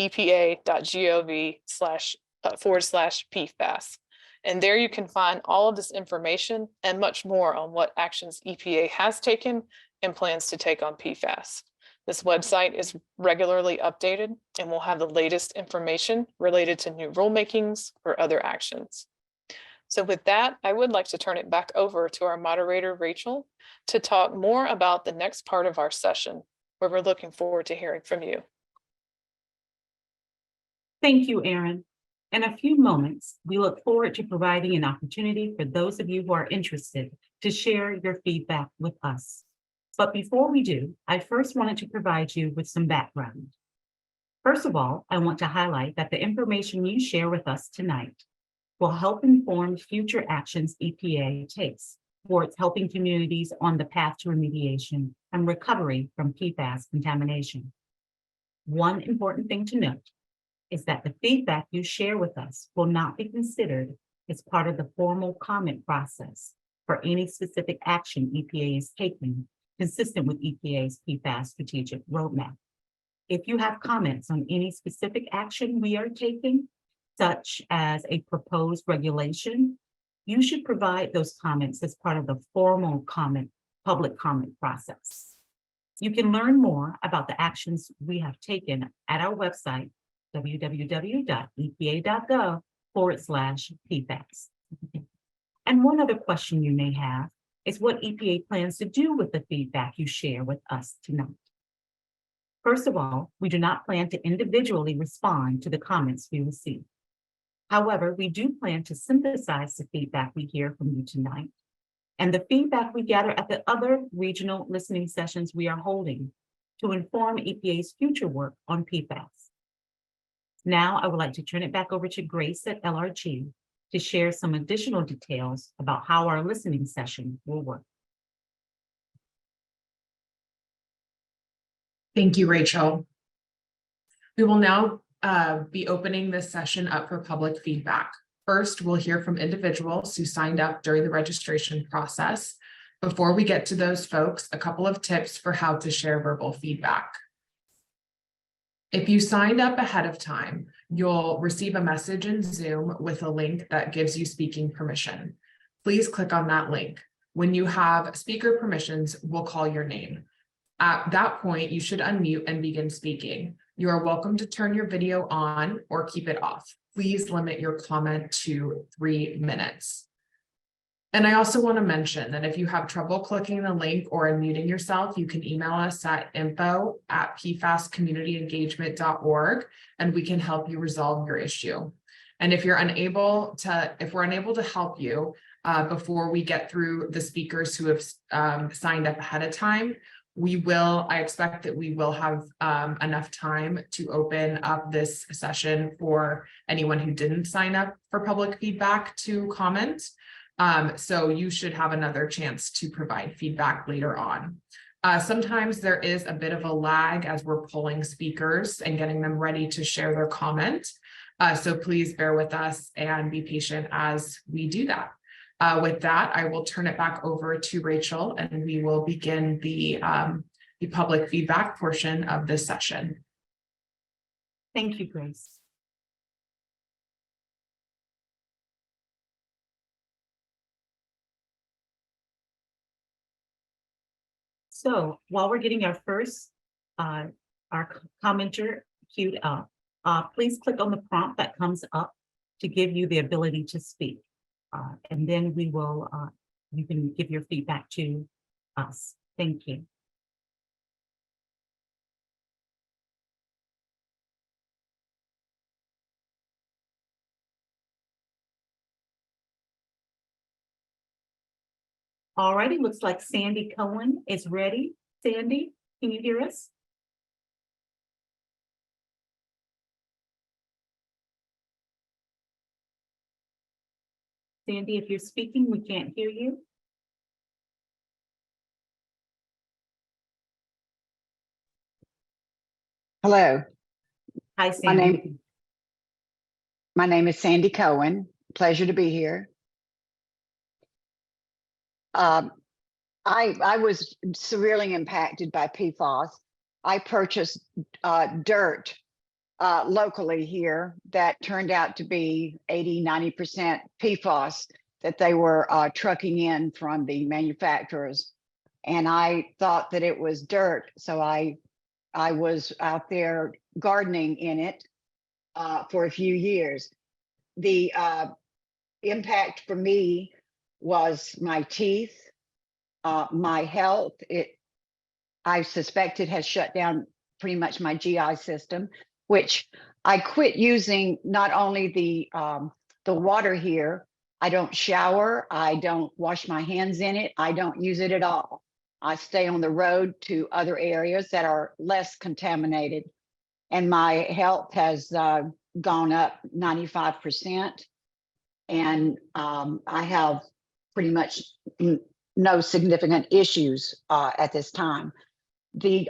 epa.gov//PFAS. And there you can find all of this information and much more on what actions EPA has taken and plans to take on PFAS. This website is regularly updated and will have the latest information related to new rulemakings or other actions. So with that, I would like to turn it back over to our moderator, Rachel, to talk more about the next part of our session, where we're looking forward to hearing from you. Thank you, Erin. In a few moments, we look forward to providing an opportunity for those of you who are interested to share your feedback with us. But before we do, I first wanted to provide you with some background. First of all, I want to highlight that the information you share with us tonight will help inform future actions EPA takes towards helping communities on the path to remediation and recovery from PFAS contamination. One important thing to note is that the feedback you share with us will not be considered as part of the formal comment process for any specific action EPA is taking consistent with EPA's PFAS Strategic Roadmap. If you have comments on any specific action we are taking, such as a proposed regulation, you should provide those comments as part of the formal public comment process. You can learn more about the actions we have taken at our website, www.epa.gov/PFAS. And one other question you may have is what EPA plans to do with the feedback you share with us tonight. First of all, we do not plan to individually respond to the comments we receive. However, we do plan to synthesize the feedback we hear from you tonight and the feedback we gather at the other regional listening sessions we are holding to inform EPA's future work on PFAS. Now, I would like to turn it back over to Grace at LRG to share some additional details about how our listening session will work. Thank you, Rachel. We will now be opening this session up for public feedback. First, we'll hear from individuals who signed up during the registration process. Before we get to those folks, a couple of tips for how to share verbal feedback. If you signed up ahead of time, you'll receive a message in Zoom with a link that gives you speaking permission. Please click on that link. When you have speaker permissions, we'll call your name. At that point, you should unmute and begin speaking. You are welcome to turn your video on or keep it off. Please limit your comment to 3 minutes. And I also want to mention that if you have trouble clicking the link or unmuting yourself, you can email us at info@pfascommunityengagement.org and we can help you resolve your issue. And if we're unable to help you before we get through the speakers who have signed up ahead of time, I expect that we will have enough time to open up this session for anyone who didn't sign up for public feedback to comment. So you should have another chance to provide feedback later on. Sometimes there is a bit of a lag as we're polling speakers and getting them ready to share their comment. So please bear with us and be patient as we do that. With that, I will turn it back over to Rachel and we will begin the public feedback portion of this session. Thank you, Grace. So while we're getting our first, our commenter queued up, please click on the prompt that comes up to give you the ability to speak. And then we will, you can give your feedback to us. Thank you. All righty, looks like Sandy Cohen is ready. Sandy, can you hear us? Sandy, if you're speaking, we can't hear you. Hello. Hi, Sandy. My name is Sandy Cohen. Pleasure to be here. I was severely impacted by PFAS. I purchased dirt locally here that turned out to be 80–90% PFAS that they were trucking in from the manufacturers. And I thought that it was dirt. So I was out there gardening in it for a few years. The impact for me was my teeth, my health. I suspect it has shut down pretty much my GI system, which I quit using. Not only the water here, I don't shower, I don't wash my hands in it, I don't use it at all. I stay on the road to other areas that are less contaminated, and my health has gone up 95%. And I have pretty much no significant issues at this time. The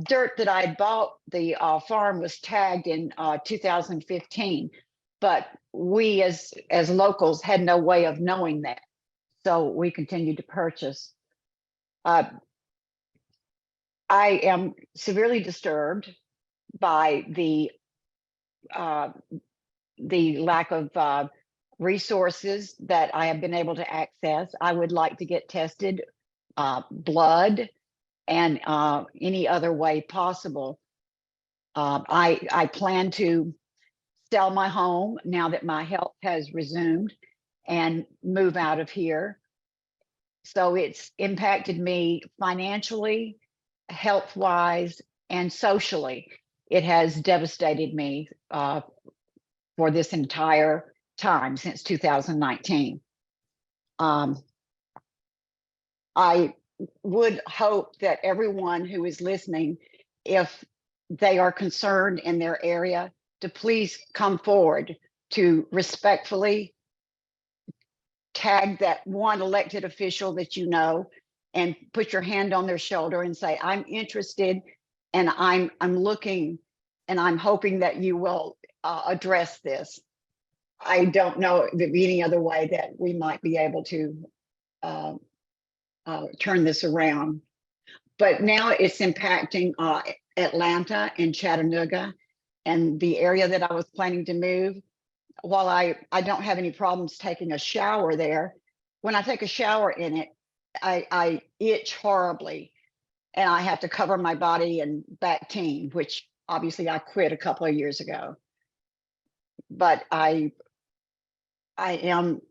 dirt that I had bought, the farm was tagged in 2015, but we as locals had no way of knowing that. So we continue to purchase. I am severely disturbed by the lack of resources that I have been able to access. I would like to get tested, blood, and any other way possible. I plan to sell my home now that my health has resumed and move out of here. So it's impacted me financially, health-wise, and socially. It has devastated me for this entire time since 2019. I would hope that everyone who is listening, if they are concerned in their area, to please come forward to respectfully tag that one elected official that you know and put your hand on their shoulder and say, I'm interested and I'm looking and I'm hoping that you will address this. I don't know of any other way that we might be able to turn this around. But now it's impacting Atlanta and Chattanooga and the area that I was planning to move. While I don't have any problems taking a shower there, when I take a shower in it, I itch horribly and I have to cover my body in Bactine, which obviously I quit a couple of years ago. But I am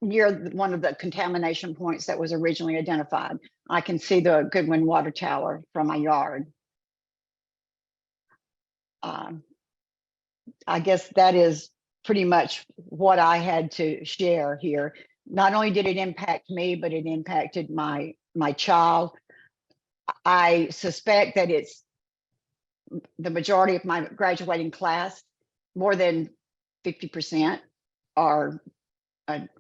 near one of the contamination points that was originally identified. I can see the Goodwin water tower from my yard. I guess that is pretty much what I had to share here. Not only did it impact me, but it impacted my child. I suspect that it's the majority of my graduating class, more than 50% are,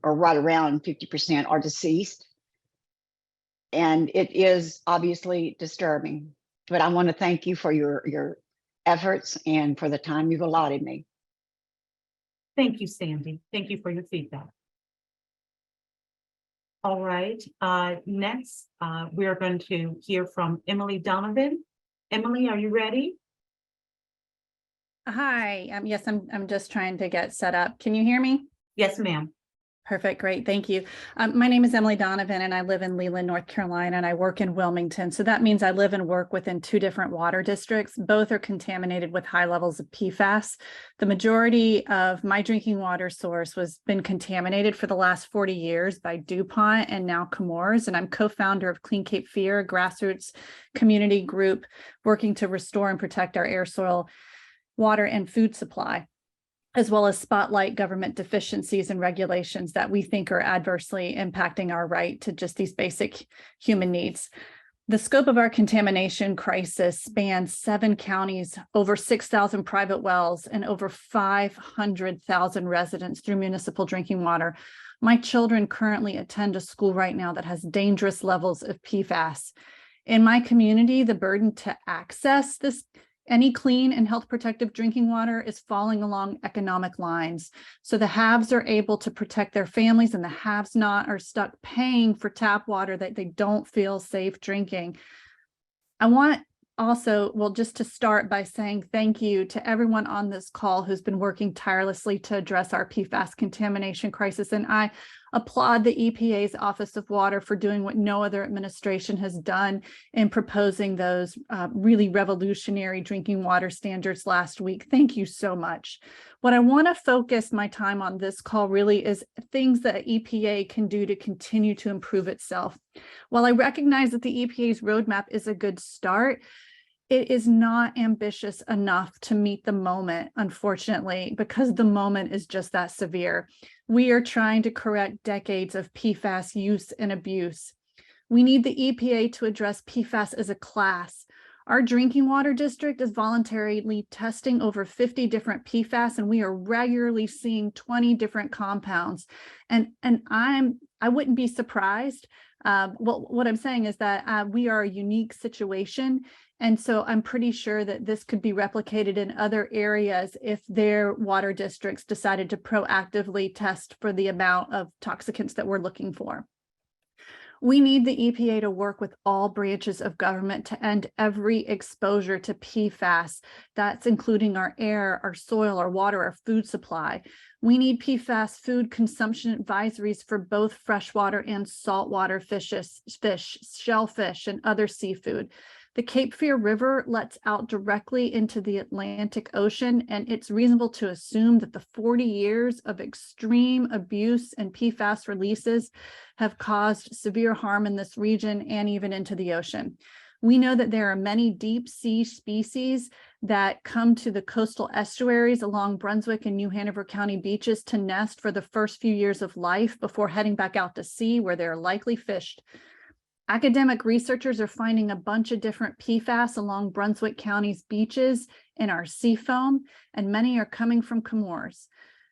or right around 50% are deceased. And it is obviously disturbing, but I want to thank you for your efforts and for the time you've allotted me. Thank you, Sandy. Thank you for your feedback. All right, next, we are going to hear from Emily Donovan. Emily, are you ready? Hi, yes, I'm just trying to get set up. Can you hear me? Yes, ma'am. Perfect, great, thank you. My name is Emily Donovan and I live in Leland, North Carolina, and I work in Wilmington. So that means I live and work within two different water districts. Both are contaminated with high levels of PFAS. The majority of my drinking water source was been contaminated for the last 40 years by DuPont and now Chemours. And I'm co-founder of Clean Cape Fear, a grassroots community group working to restore and protect our air, soil, water, and food supply, as well as spotlight government deficiencies and regulations that we think are adversely impacting our right to just these basic human needs. The scope of our contamination crisis spans 7 counties, over 6,000 private wells, and over 500,000 residents through municipal drinking water. My children currently attend a school right now that has dangerous levels of PFAS. In my community, the burden to access any clean and health protective drinking water is falling along economic lines. So the haves are able to protect their families and the haves not are stuck paying for tap water that they don't feel safe drinking. I want also, well, just to start by saying thank you to everyone on this call who's been working tirelessly to address our PFAS contamination crisis. And I applaud the EPA's Office of Water for doing what no other administration has done in proposing those really revolutionary drinking water standards last week. Thank you so much. What I want to focus my time on this call really is things that EPA can do to continue to improve itself. While I recognize that the EPA's roadmap is a good start, it is not ambitious enough to meet the moment, unfortunately, because the moment is just that severe. We are trying to correct decades of PFAS use and abuse. We need the EPA to address PFAS as a class. Our drinking water district is voluntarily testing over 50 different PFAS, and we are regularly seeing 20 different compounds. And I wouldn't be surprised. What I'm saying is that we are a unique situation And so I'm pretty sure that this could be replicated in other areas if their water districts decided to proactively test for the amount of toxicants that we're looking for. We need the EPA to work with all branches of government to end every exposure to PFAS. That's including our air, our soil, our water, our food supply. We need PFAS food consumption advisories for both freshwater and saltwater fishes, shellfish, and other seafood. The Cape Fear River lets out directly into the Atlantic Ocean, and it's reasonable to assume that the 40 years of extreme abuse and PFAS releases have caused severe harm in this region and even into the ocean. We know that there are many deep sea species that come to the coastal estuaries along Brunswick and New Hanover County beaches to nest for the first few years of life before heading back out to sea, where they're likely fished. Academic researchers are finding a bunch of different PFAS along Brunswick County's beaches in our sea foam, and many are coming from Comores.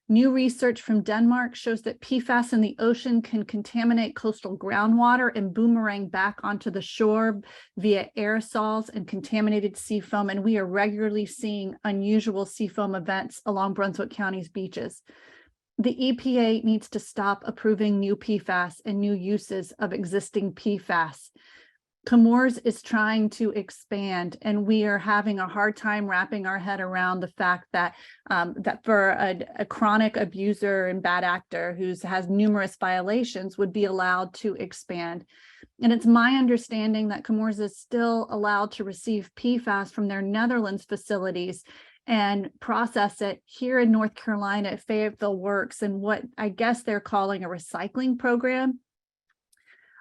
New research from Denmark shows that PFAS in the ocean can contaminate coastal groundwater and boomerang back onto the shore via aerosols and contaminated sea foam, and we are regularly seeing unusual sea foam events along Brunswick County's beaches. The EPA needs to stop approving new PFAS and new uses of existing PFAS. Comores is trying to expand, and we are having a hard time wrapping our head around the fact that that for a chronic abuser and bad actor who has numerous violations would be allowed to expand. And it's my understanding that Comores is still allowed to receive PFAS from their Netherlands facilities and process it here in North Carolina at Fayetteville Works and what I guess they're calling a recycling program.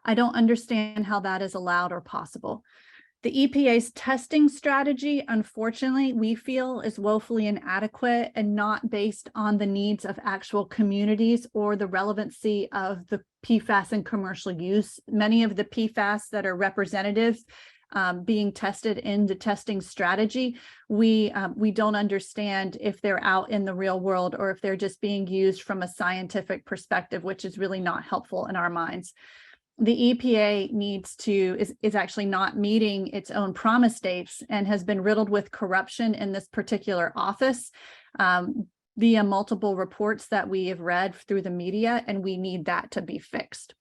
I don't understand how that is allowed or possible. The EPA's testing strategy, unfortunately, we feel is woefully inadequate and not based on the needs of actual communities or the relevancy of the PFAS in commercial use. Many of the PFAS that are representative being tested in the testing strategy, we don't understand if they're out in the real world or if they're just being used from a scientific perspective, which is really not helpful in our minds. The EPA is actually not meeting its own promise dates and has been riddled with corruption in this particular office via multiple reports that we have read through the media, and we need that to be fixed.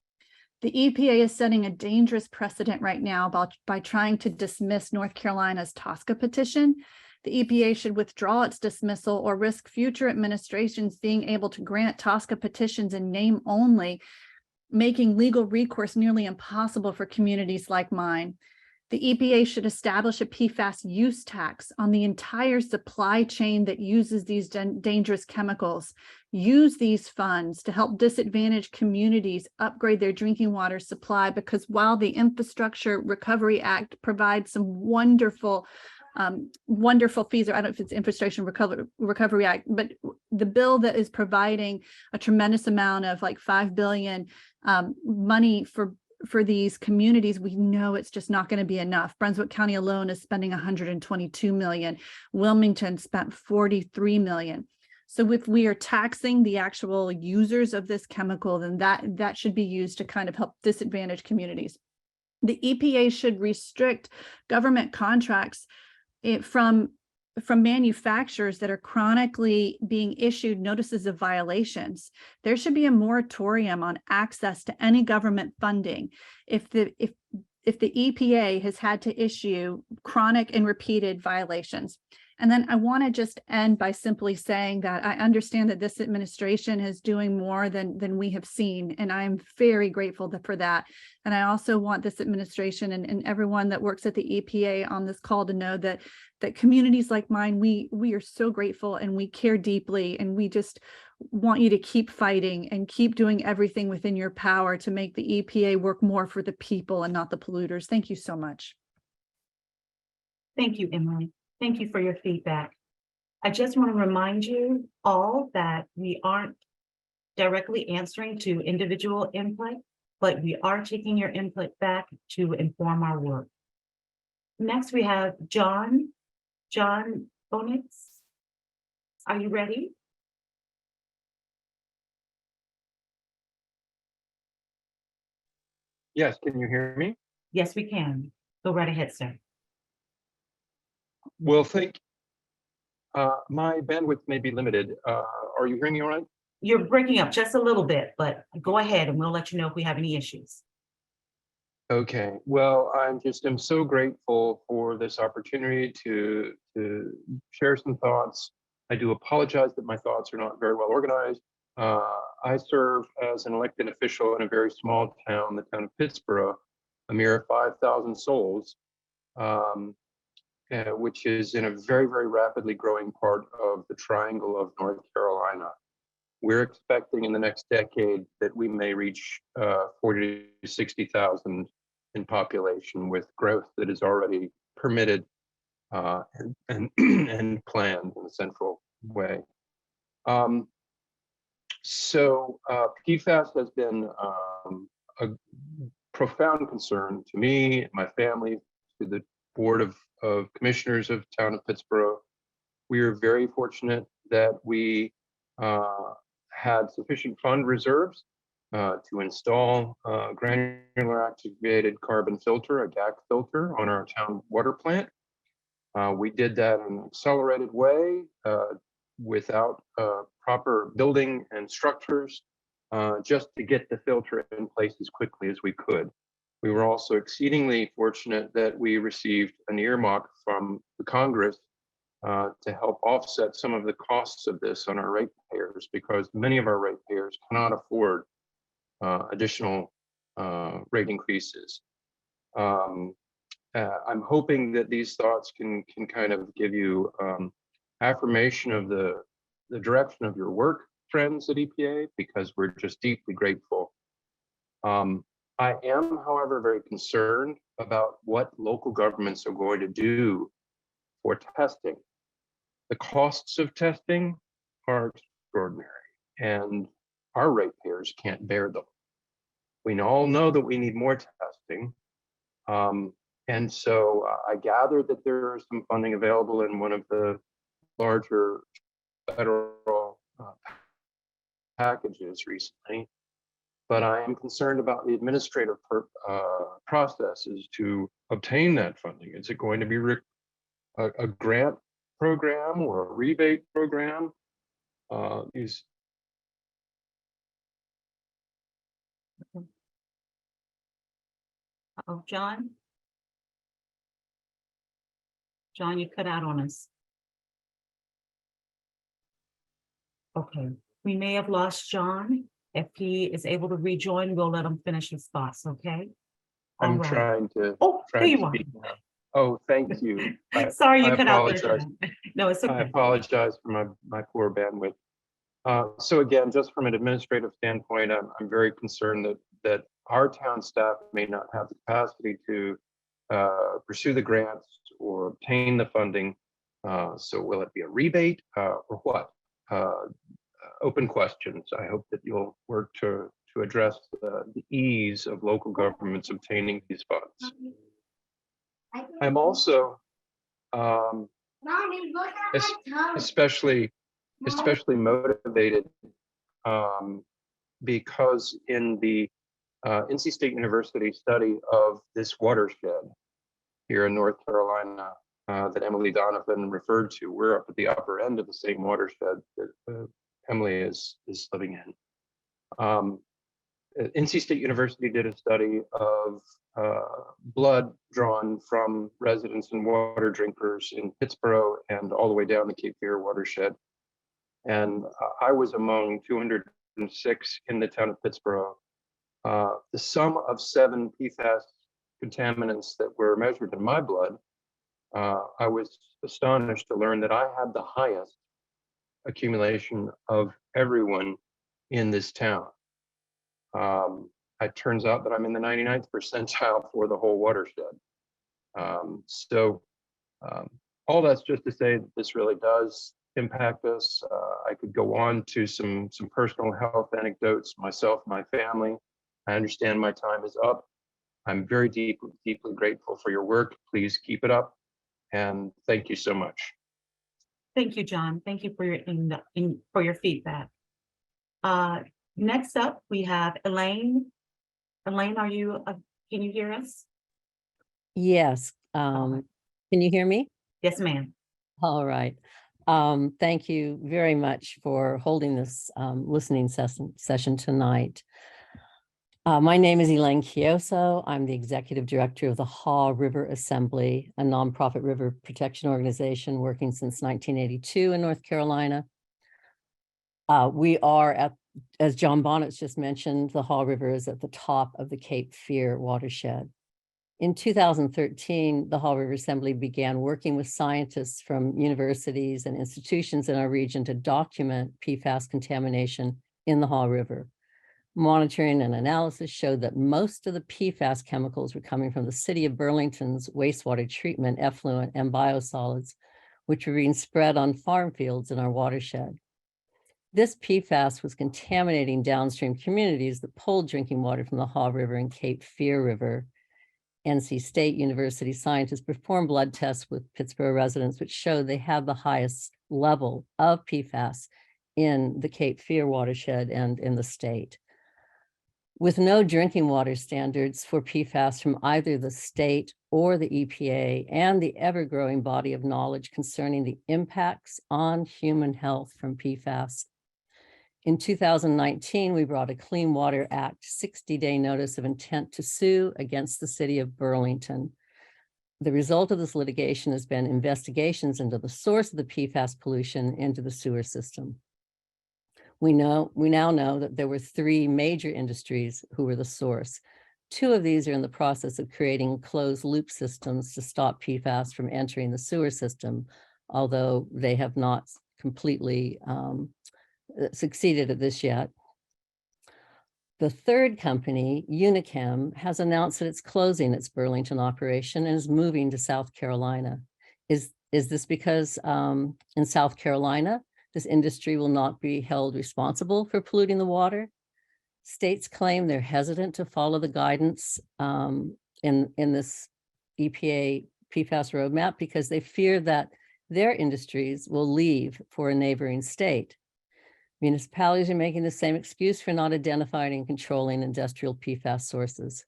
The EPA is setting a dangerous precedent right now by trying to dismiss North Carolina's TSCA petition. The EPA should withdraw its dismissal or risk future administrations being able to grant TSCA petitions in name only, making legal recourse nearly impossible for communities like mine. The EPA should establish a PFAS use tax on the entire supply chain that uses these dangerous chemicals. Use these funds to help disadvantaged communities upgrade their drinking water supply, because while the Infrastructure Recovery Act provides some wonderful fees, or I don't know if it's Infrastructure Recovery Act, but the bill that is providing a tremendous amount of like $5 billion money for these communities, we know it's just not going to be enough. Brunswick County alone is spending $122 million. Wilmington spent $43 million. So if we are taxing the actual users of this chemical, then that should be used to kind of help disadvantaged communities. The EPA should restrict government contracts from manufacturers that are chronically being issued notices of violations. There should be a moratorium on access to any government funding if the EPA has had to issue chronic and repeated violations. And then I want to just end by simply saying that I understand that this administration is doing more than we have seen, and I'm very grateful for that. And I also want this administration and everyone that works at the EPA on this call to know that communities like mine, we are so grateful and we care deeply, and we just want you to keep fighting and keep doing everything within your power to make the EPA work more for the people and not the polluters. Thank you so much. Thank you, Emily. Thank you for your feedback. I just want to remind you all that we aren't directly answering to individual input, but we are taking your input back to inform our work. Next, we have John Bonix. Are you ready? Yes, can you hear me? Yes, we can. Go right ahead, sir. Well, my bandwidth may be limited. Are you hearing me all right? You're breaking up just a little bit, but go ahead and we'll let you know if we have any issues. Okay, well, I'm so grateful for this opportunity to share some thoughts. I do apologize that my thoughts are not very well organized. I serve as an elected official in a very small town, the town of Pittsburgh, a mere 5,000 souls, which is in a very, very rapidly growing part of the triangle of North Carolina. We're expecting in the next decade that we may reach 40 to 60,000 in population, with growth that is already permitted and planned in a central way. So PFAS has been a profound concern to me, my family, to the Board of Commissioners of the town of Pittsburgh. We are very fortunate that we had sufficient fund reserves to install a granular activated carbon filter, a GAC filter, on our town water plant. We did that in an accelerated way without proper building and structures, just to get the filter in place as quickly as we could. We were also exceedingly fortunate that we received an earmark from the Congress to help offset some of the costs of this on our ratepayers, because many of our ratepayers cannot afford additional rate increases. I'm hoping that these thoughts can kind of give you affirmation of the direction of your work, friends at EPA, because we're just deeply grateful. I am, however, very concerned about what local governments are going to do for testing. The costs of testing are extraordinary, and our ratepayers can't bear them. We all know that we need more testing. And so I gather that there is some funding available in one of the larger federal packages recently, but I am concerned about the administrative processes to obtain that funding. Is it going to be a grant program or a rebate program? Oh, John? John, you cut out on us. Okay, we may have lost John. If he is able to rejoin, we'll let him finish his thoughts, okay? All I'm right. trying to. Oh, there you are. Speak now. Oh, thank you. Sorry, you I cut out there, apologize. John. No, it's I okay. apologize for my poor bandwidth. So again, just from an administrative standpoint, I'm very concerned that our town staff may not have the capacity to pursue the grants or obtain the funding. So will it be a rebate or what? Open questions. I hope that you'll work to address the ease of local governments obtaining these funds. I'm also especially motivated because in the NC State University study of this watershed here in North Carolina that Emily Donovan referred to, we're up at the upper end of the same watershed that Emily is living in. NC State University did a study of blood drawn from residents and water drinkers in Pittsburgh and all the way down the Cape Fear watershed. And I was among 206 in the town of Pittsburgh. The sum of 7 PFAS contaminants that were measured in my blood, I was astonished to learn that I had the highest accumulation of everyone in this town. It turns out that I'm in the 99th percentile for the whole watershed. All that's just to say that this really does impact us. I could go on to some personal health anecdotes, myself, my family. I understand my time is up. I'm very deeply grateful for your work. Please keep it up. And thank you so much. Thank you, John. Thank you for your feedback. Next up, we have Elaine. Elaine, can you hear us? Yes. Can you hear me? Yes, ma'am. All right. Thank you very much for holding this listening session tonight. My name is Elaine Chioso. I'm the Executive Director of the Haw River Assembly, a nonprofit river protection organization working since 1982 in North Carolina. We are as John Bonnet's just mentioned, the Haw River is at the top of the Cape Fear watershed. In 2013, the Haw River Assembly began working with scientists from universities and institutions in our region to document PFAS contamination in the Haw River. Monitoring and analysis showed that most of the PFAS chemicals were coming from the city of Burlington's wastewater treatment effluent and biosolids, which were being spread on farm fields in our watershed. This PFAS was contaminating downstream communities that pulled drinking water from the Haw River and Cape Fear River. NC State University scientists performed blood tests with Pittsburgh residents, which showed they had the highest level of PFAS in the Cape Fear watershed and in the state. With no drinking water standards for PFAS from either the state or the EPA and the ever-growing body of knowledge concerning the impacts on human health from PFAS, in 2019, we brought a Clean Water Act 60-day notice of intent to sue against the city of Burlington. The result of this litigation has been investigations into the source of the PFAS pollution into the sewer system. We now know that there were 3 major industries who were the source. 2 of these are in the process of creating closed loop systems to stop PFAS from entering the sewer system, although they have not completely succeeded at this yet. The third company, Unichem, has announced that it's closing its Burlington operation and is moving to South Carolina. Is this because in South Carolina, this industry will not be held responsible for polluting the water? States claim they're hesitant to follow the guidance in this EPA PFAS roadmap because they fear that their industries will leave for a neighboring state. Municipalities are making the same excuse for not identifying and controlling industrial PFAS sources.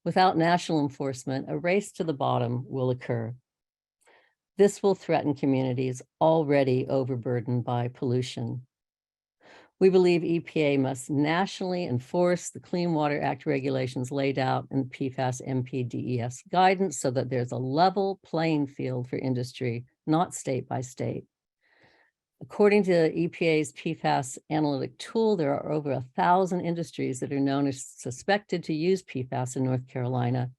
Without national enforcement, a race to the bottom will occur. This will threaten communities already overburdened by pollution. We believe EPA must nationally enforce the Clean Water Act regulations laid out in PFAS MPDES guidance so that there's a level playing field for industry, not state by state. According to EPA's PFAS analytic tool, there are over 1,000 industries that are known as suspected to use PFAS in North Carolina.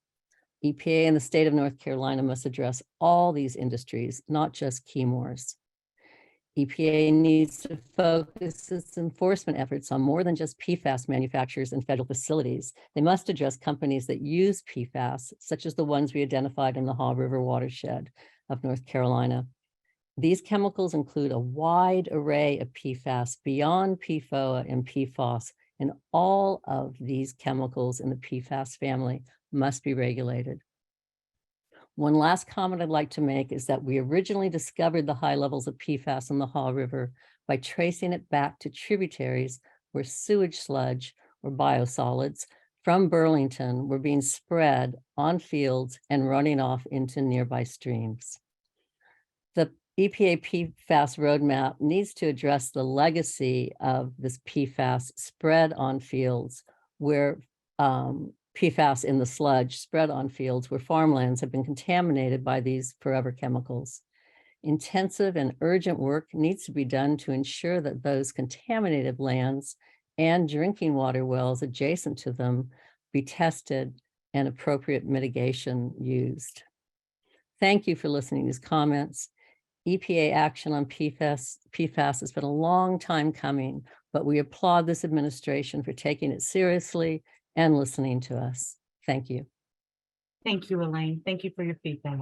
EPA and the state of North Carolina must address all these industries, not just Chemours. EPA needs to focus its enforcement efforts on more than just PFAS manufacturers and federal facilities. They must address companies that use PFAS, such as the ones we identified in the Haw River watershed of North Carolina. These chemicals include a wide array of PFAS beyond PFOA and PFOS, and all of these chemicals in the PFAS family must be regulated. One last comment I'd like to make is that we originally discovered the high levels of PFAS in the Haw River by tracing it back to tributaries where sewage sludge or biosolids from Burlington were being spread on fields and running off into nearby streams. The EPA PFAS roadmap needs to address the legacy of this PFAS spread on fields where PFAS in the sludge spread on fields where farmlands have been contaminated by these forever chemicals. Intensive and urgent work needs to be done to ensure that those contaminated lands and drinking water wells adjacent to them be tested and appropriate mitigation used. Thank you for listening to these comments. EPA action on PFAS has been a long time coming, but we applaud this administration for taking it seriously and listening to us. Thank you. Thank you, Elaine. Thank you for your feedback.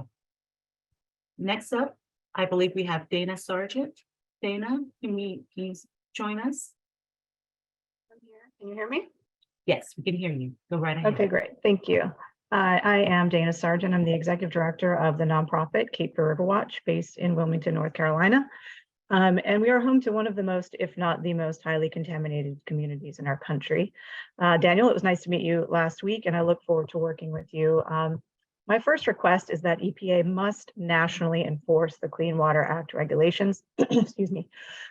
Next up, I believe we have Dana Sargent. Dana, can you please join us? I'm here. Can you hear me? Yes, we can hear you. Go right ahead. Okay, great. Thank you. I am Dana Sargent. I'm the executive director of the nonprofit Cape Fear River Watch based in Wilmington, North Carolina. And we are home to one of the most, if not the most highly contaminated communities in our country. Daniel, it was nice to meet you last week, and I look forward to working with you My first request is that EPA must nationally enforce the Clean Water Act regulations, excuse me,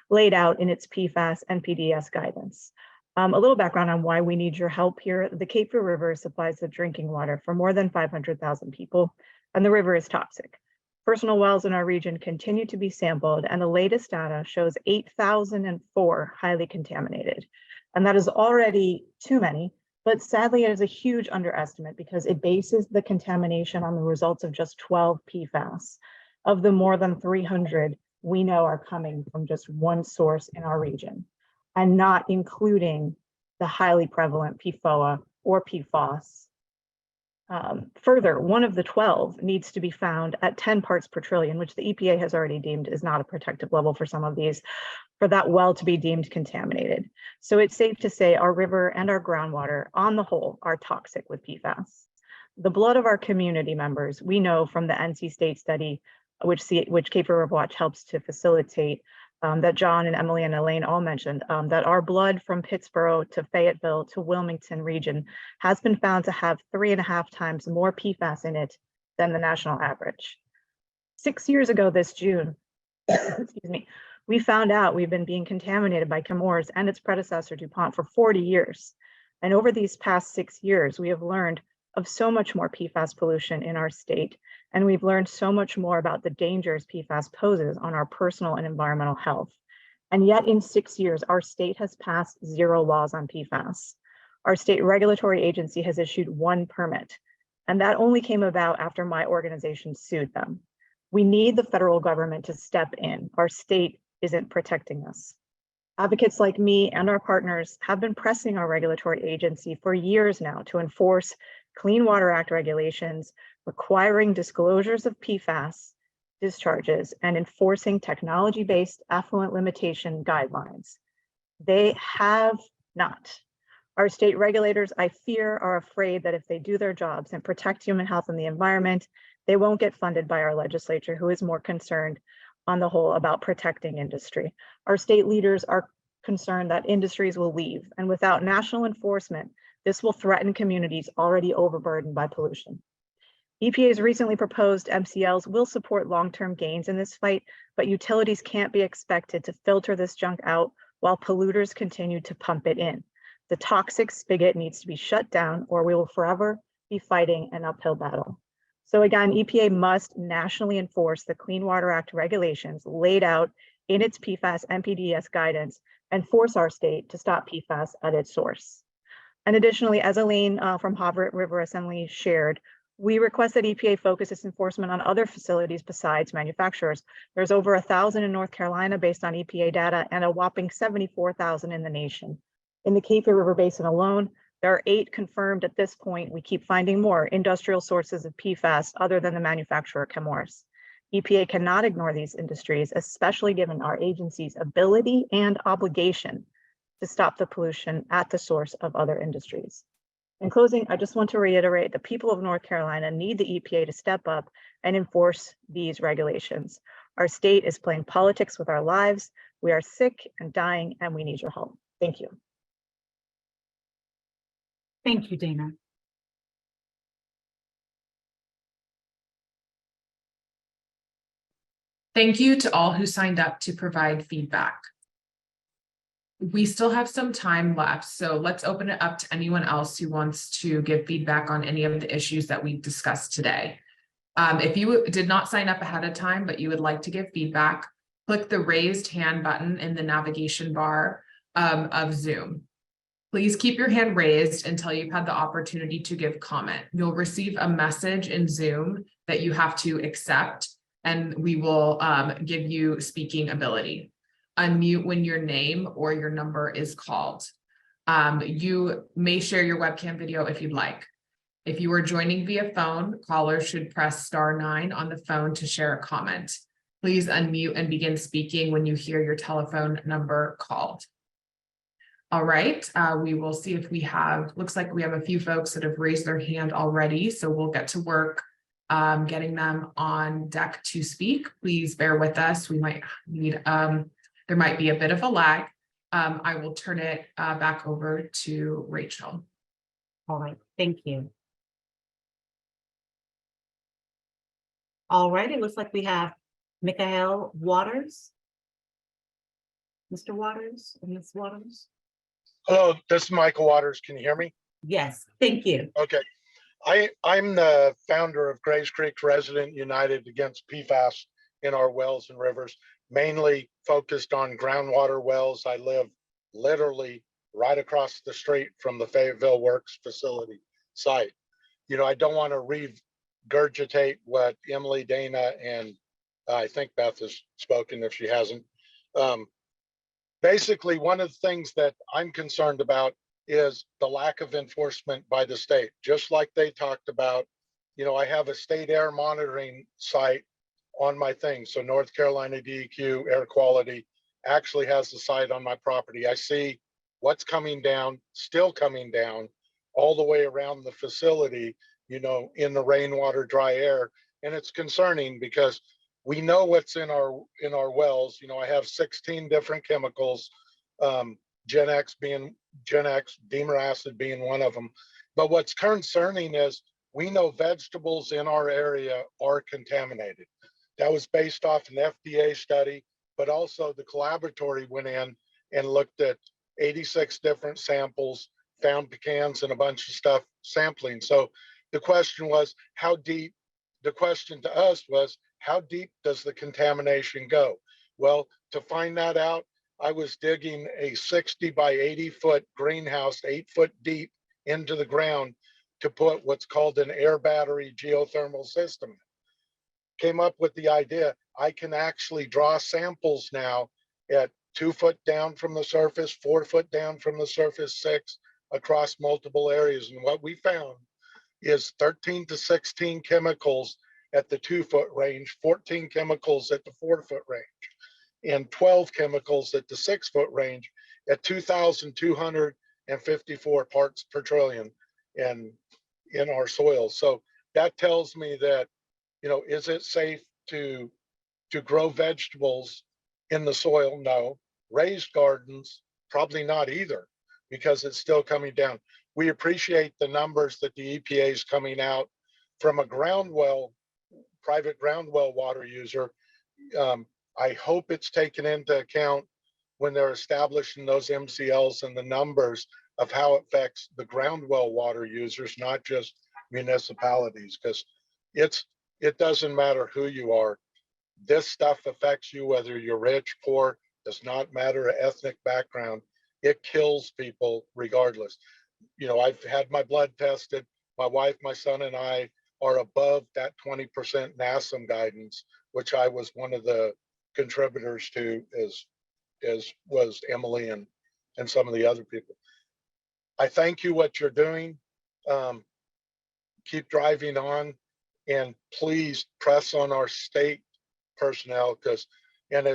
laid out in its PFAS and PDS guidance. A little background on why we need your help here. The Cape Fear River supplies the drinking water for more than 500,000 people, and the river is toxic. Personal wells in our region continue to be sampled, and the latest data shows 8,004 highly contaminated. And that is already too many, but sadly it is a huge underestimate because it bases the contamination on the results of just 12 PFAS. Of the more than 300 we know are coming from just one source in our region, and not including the highly prevalent PFOA or PFAS. Further, one of the 12 needs to be found at 10 parts per trillion, which the EPA has already deemed is not a protective level for some of these, for that well to be deemed contaminated. So it's safe to say our river and our groundwater on the whole are toxic with PFAS. The blood of our community members, we know from the NC State study, which Cape Fear River Watch helps to facilitate, that John and Emily and Elaine all mentioned, that our blood from Pittsburgh to Fayetteville to Wilmington region has been found to have 3.5 times more PFAS in it than the national average. 6 years ago this June, excuse me, we found out we've been being contaminated by Chemours and its predecessor DuPont for 40 years. And over these past 6 years, we have learned of so much more PFAS pollution in our state. And we've learned so much more about the dangers PFAS poses on our personal and environmental health. And yet in 6 years, our state has passed 0 laws on PFAS. Our state regulatory agency has issued 1 permit, and that only came about after my organization sued them. We need the federal government to step in. Our state isn't protecting us. Advocates like me and our partners have been pressing our regulatory agency for years now to enforce Clean Water Act regulations, requiring disclosures of PFAS discharges and enforcing technology-based effluent limitation guidelines. They have not. Our state regulators, I fear, are afraid that if they do their jobs and protect human health and the environment, they won't get funded by our legislature, who is more concerned on the whole about protecting industry. Our state leaders are concerned that industries will leave, and without national enforcement, this will threaten communities already overburdened by pollution. EPA's recently proposed MCLs will support long-term gains in this fight, but utilities can't be expected to filter this junk out while polluters continue to pump it in. The toxic spigot needs to be shut down, or we will forever be fighting an uphill battle. So again, EPA must nationally enforce the Clean Water Act regulations laid out in its PFAS and PDS guidance and force our state to stop PFAS at its source. And additionally, as Elaine from Havre River Assembly shared, we request that EPA focus its enforcement on other facilities besides manufacturers. There's over 1,000 in North Carolina based on EPA data and a whopping 74,000 in the nation. In the Cape Fear River Basin alone, there are 8 confirmed at this point. We keep finding more industrial sources of PFAS other than the manufacturer Chemours. EPA cannot ignore these industries, especially given our agency's ability and obligation to stop the pollution at the source of other industries. In closing, I just want to reiterate the people of North Carolina need the EPA to step up and enforce these regulations. Our state is playing politics with our lives. We are sick and dying, and we need your help. Thank you. Thank you, Dana. Thank you to all who signed up to provide feedback. We still have some time left, so let's open it up to anyone else who wants to give feedback on any of the issues that we discussed today. If you did not sign up ahead of time, but you would like to give feedback, click the raised hand button in the navigation bar of Zoom. Please keep your hand raised until you've had the opportunity to give comment. You'll receive a message in Zoom that you have to accept, and we will give you speaking ability. Unmute when your name or your number is called. You may share your webcam video if you'd like. If you are joining via phone, callers should press *9 on the phone to share a comment. Please unmute and begin speaking when you hear your telephone number called. All right, we will see if we have, looks like we have a few folks that have raised their hand already, so we'll get to work getting them on deck to speak. Please bear with us. We might need, there might be a bit of a lag. I will turn it back over to Rachel. All right, thank you. All right, it looks like we have Mikael Waters. Mr. Waters and Ms. Waters? Hello, this is Michael Waters. Can you hear me? Yes, thank you. Okay. I'm the founder of Grays Creek Resident United Against PFAS in our wells and rivers, mainly focused on groundwater wells. I live literally right across the street from the Fayetteville Works facility site. You know, I don't want to regurgitate what Emily, Dana, and I think Beth has spoken if she hasn't. Basically, one of the things that I'm concerned about is the lack of enforcement by the state. Just like they talked about, you know, I have a state air monitoring site on my thing. So North Carolina DEQ air quality actually has the site on my property. I see what's coming down, still coming down all the way around the facility, you know, in the rainwater, dry air. And it's concerning because we know what's in our wells. You know, I have 16 different chemicals, Gen X, Demer acid being one of them. But what's concerning is we know vegetables in our area are contaminated. That was based off an FDA study, but also the collaboratory went in and looked at 86 different samples, found pecans and a bunch of stuff sampling. So the question was, how deep? The question to us was, how deep does the contamination go? Well, to find that out, I was digging a 60 by 80 foot greenhouse, 8 foot deep into the ground to put what's called an air battery geothermal system. Came up with the idea, I can actually draw samples now at 2 foot down from the surface, 4 foot down from the surface, 6 across multiple areas. And what we found is 13 to 16 chemicals at the 2 foot range, 14 chemicals at the 4 foot range, and 12 chemicals at the 6 foot range at 2,254 parts per trillion in our soil. So that tells me that, you know, is it safe to grow vegetables in the soil? No. Raised gardens, probably not either, because it's still coming down. We appreciate the numbers that the EPA is coming out from a private ground well water user. I hope it's taken into account when they're establishing those MCLs and the numbers of how it affects the ground well water users, not just municipalities, because it doesn't matter who you are. This stuff affects you whether you're rich, poor, does not matter ethnic background. It kills people regardless. You know, I've had my blood tested. My wife, my son, and I are above that 20% NASM guidance, which I was one of the contributors to, as was Emily and some of the other people. I thank you what you're doing. Keep driving on, and please press on our state personnel, and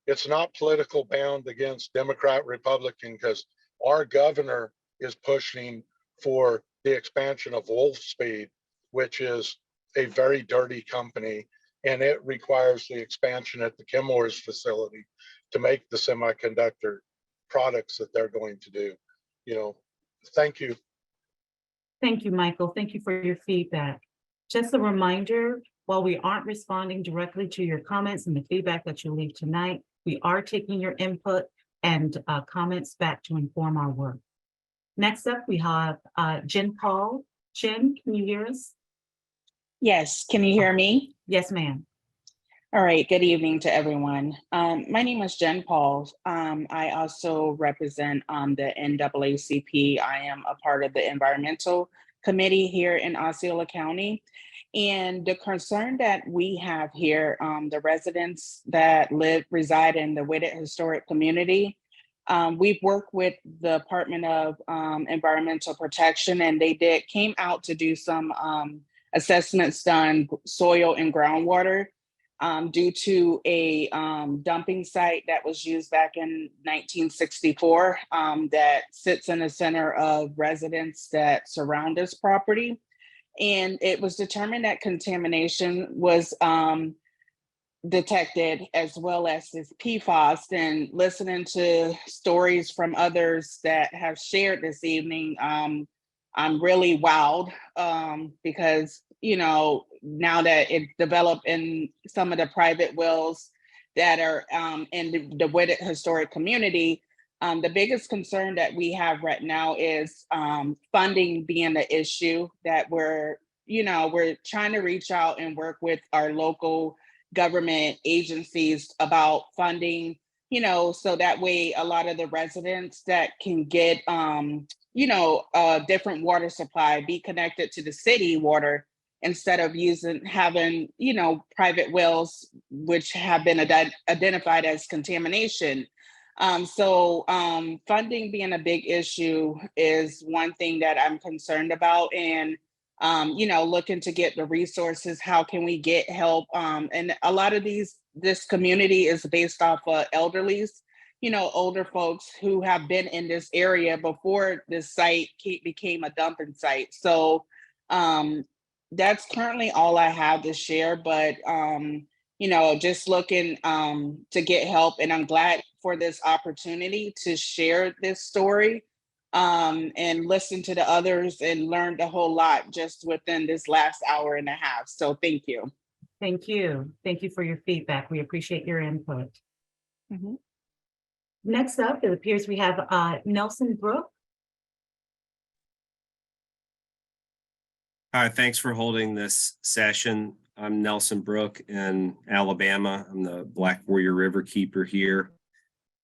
it's not political bound against Democrat, Republican, because our governor is pushing for the expansion of Wolfspeed, which is a very dirty company, and it requires the expansion at the Chemours facility to make the semiconductor products that they're going to do. You know, thank you. Thank you, Michael. Thank you for your feedback. Just a reminder, while we aren't responding directly to your comments and the feedback that you leave tonight, we are taking your input and comments back to inform our work. Next up, we have Jen Paul. Jen, can you hear us? Yes, can you hear me? Yes, ma'am. All right, good evening to everyone. My name is Jen Paul. I also represent the NAACP. I am a part of the environmental committee here in Osceola County. And the concern that we have here, the residents that reside in the Whitted Historic Community, we've worked with the Department of Environmental Protection, and they came out to do some assessments done soil and groundwater due to a dumping site that was used back in 1964 that sits in the center of residents that surround this property. And it was determined that contamination was detected, as well as this PFAS. And listening to stories from others that have shared this evening, I'm really wowed because, now that it's developed in some of the private wells that are in the wooded historic community, the biggest concern that we have right now is funding being the issue that we're trying to reach out and work with our local government agencies about funding, so that way a lot of the residents that can get, a different water supply be connected to the city water instead of having, private wells, which have been identified as contamination. So funding being a big issue is one thing that I'm concerned about, and looking to get the resources. How can we get help? And a lot of this community is based off of elderlies, older folks who have been in this area before this site became a dumping site. So that's currently all I have to share, but just looking to get help. And I'm glad for this opportunity to share this story and listen to the others, and learned a whole lot just within this last hour and a half. So thank you. Thank you. Thank you for your feedback. We appreciate your input. Next up, it appears we have Nelson Brook. Hi, thanks for holding this session. I'm Nelson Brook in Alabama. I'm the Black Warrior River Keeper here,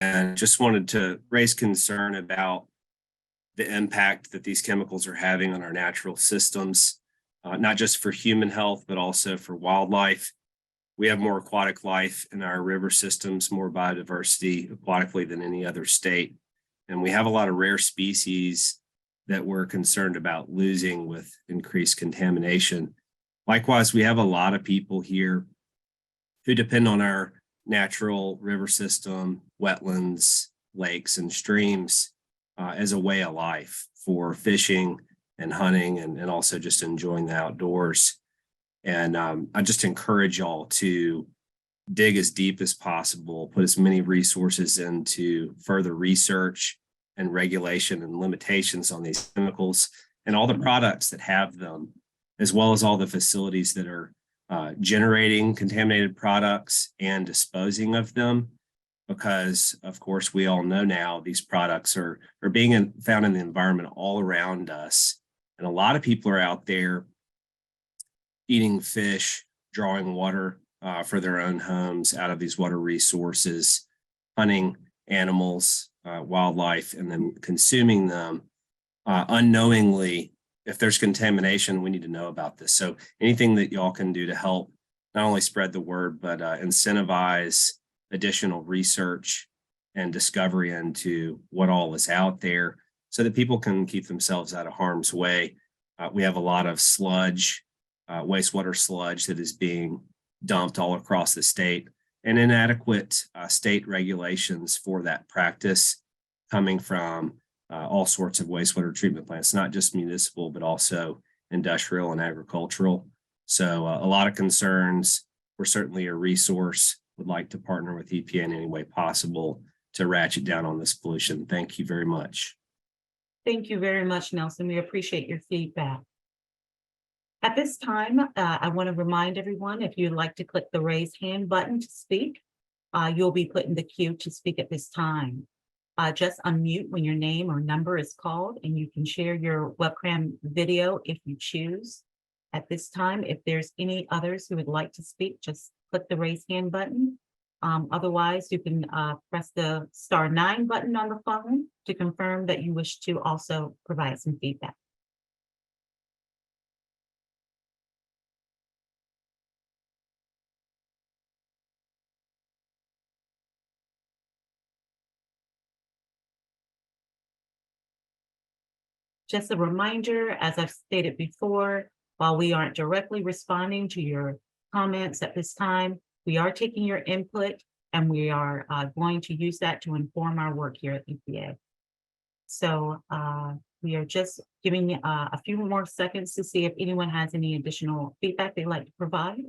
and just wanted to raise concern about the impact that these chemicals are having on our natural systems, not just for human health, but also for wildlife. We have more aquatic life in our river systems, more biodiversity aquatically than any other state. And we have a lot of rare species that we're concerned about losing with increased contamination. Likewise, we have a lot of people here who depend on our natural river system, wetlands, lakes, and streams as a way of life for fishing and hunting, and also just enjoying the outdoors. And I just encourage y'all to dig as deep as possible, put as many resources into further research and regulation and limitations on these chemicals and all the products that have them, as well as all the facilities that are generating contaminated products and disposing of them. Because, of course, we all know now these products are being found in the environment all around us. And a lot of people are out there eating fish, drawing water for their own homes out of these water resources, hunting animals, wildlife, and then consuming them unknowingly. If there's contamination, we need to know about this. So anything that y'all can do to help not only spread the word, but incentivize additional research and discovery into what all is out there so that people can keep themselves out of harm's way. We have a lot of sludge, wastewater sludge that is being dumped all across the state, and inadequate state regulations for that practice coming from all sorts of wastewater treatment plants, not just municipal, but also industrial and agricultural. So a lot of concerns. We're certainly a resource. Would like to partner with EPA in any way possible to ratchet down on this pollution. Thank you very much. Thank you very much, Nelson. We appreciate your feedback. At this time, I want to remind everyone, if you'd like to click the raise hand button to speak, you'll be put in the queue to speak at this time. Just unmute when your name or number is called, and you can share your webcam video if you choose. At this time, if there's any others who would like to speak, just click the raise hand button. Otherwise, you can press the *9 button on the phone to confirm that you wish to also provide some feedback. Just a reminder, as I've stated before, while we aren't directly responding to your comments at this time, we are taking your input, and we are going to use that to inform our work here at EPA. So we are just giving a few more seconds to see if anyone has any additional feedback they'd like to provide.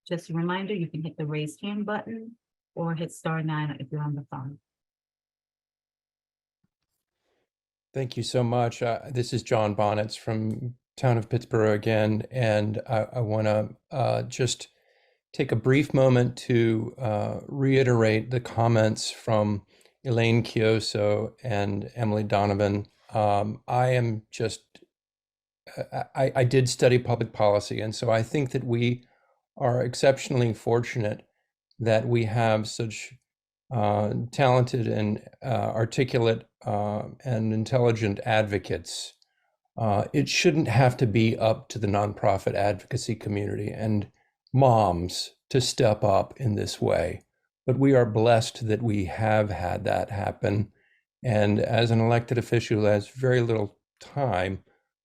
Just a reminder, you can hit the raise hand button or hit *9 if you're on the phone. Thank you so much. This is John Bonnets from Town of Pittsburgh again, and I want to just take a brief moment to reiterate the comments from Elaine Chioso and Emily Donovan. I am just, I did study public policy, and so I think that we are exceptionally fortunate that we have such talented and articulate and intelligent advocates. It shouldn't have to be up to the nonprofit advocacy community and moms to step up in this way. But we are blessed that we have had that happen. And as an elected official who has very little time,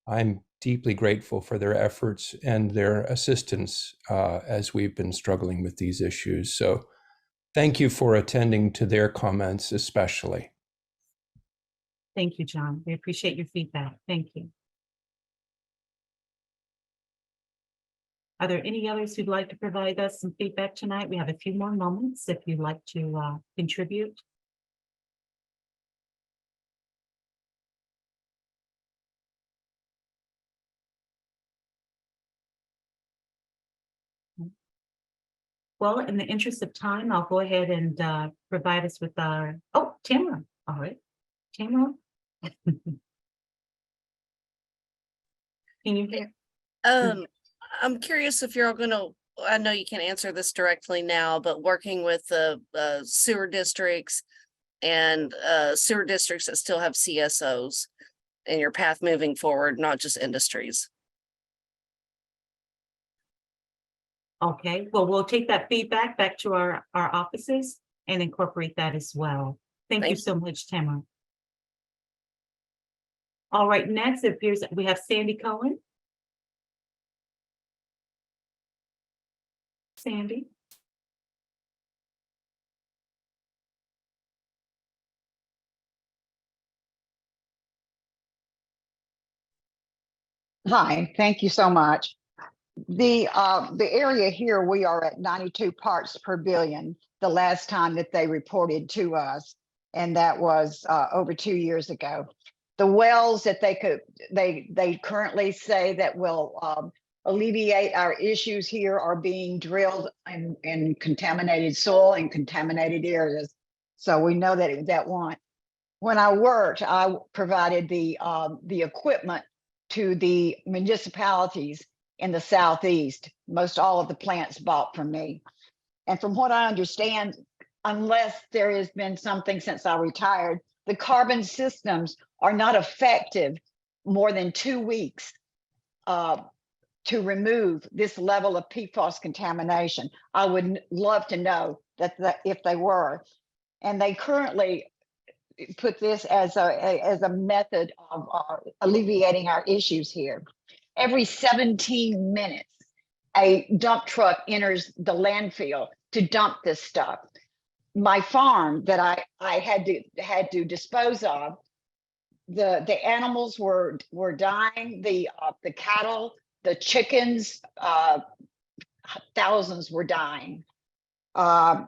I'm deeply grateful for their efforts and their assistance as we've been struggling with these issues. So thank you for attending to their comments especially. Thank you, John. We appreciate your feedback. Thank you. Are there any others who'd like to provide us some feedback tonight? We have a few more moments if you'd like to contribute. Well, in the interest of time, I'll go ahead and provide us with our, Tamara. All right, Tamara. Can you hear? I'm curious if you're all going to, I know you can't answer this directly now, but working with the sewer districts and sewer districts that still have CSOs in your path moving forward, not just industries. Okay, well, we'll take that feedback back to our offices and incorporate that as well. Thank you so much, Tamara. All right, next it appears that we have Sandy Cohen. Sandy. Hi, thank you so much. The area here, we are at 92 parts per billion the last time that they reported to us, and that was over 2 years ago. The wells that they currently say that will alleviate our issues here are being drilled in contaminated soil and contaminated areas. So we know that won't. When I worked, I provided the equipment to the municipalities in the Southeast. Most all of the plants bought from me. And from what I understand, unless there has been something since I retired, the carbon systems are not effective more than 2 weeks to remove this level of PFAS contamination. I would love to know that if they were. And they currently put this as a method of alleviating our issues here. Every 17 minutes, a dump truck enters the landfill to dump this stuff. My farm that I had to dispose of, the animals were dying, the cattle, the chickens, thousands were dying. As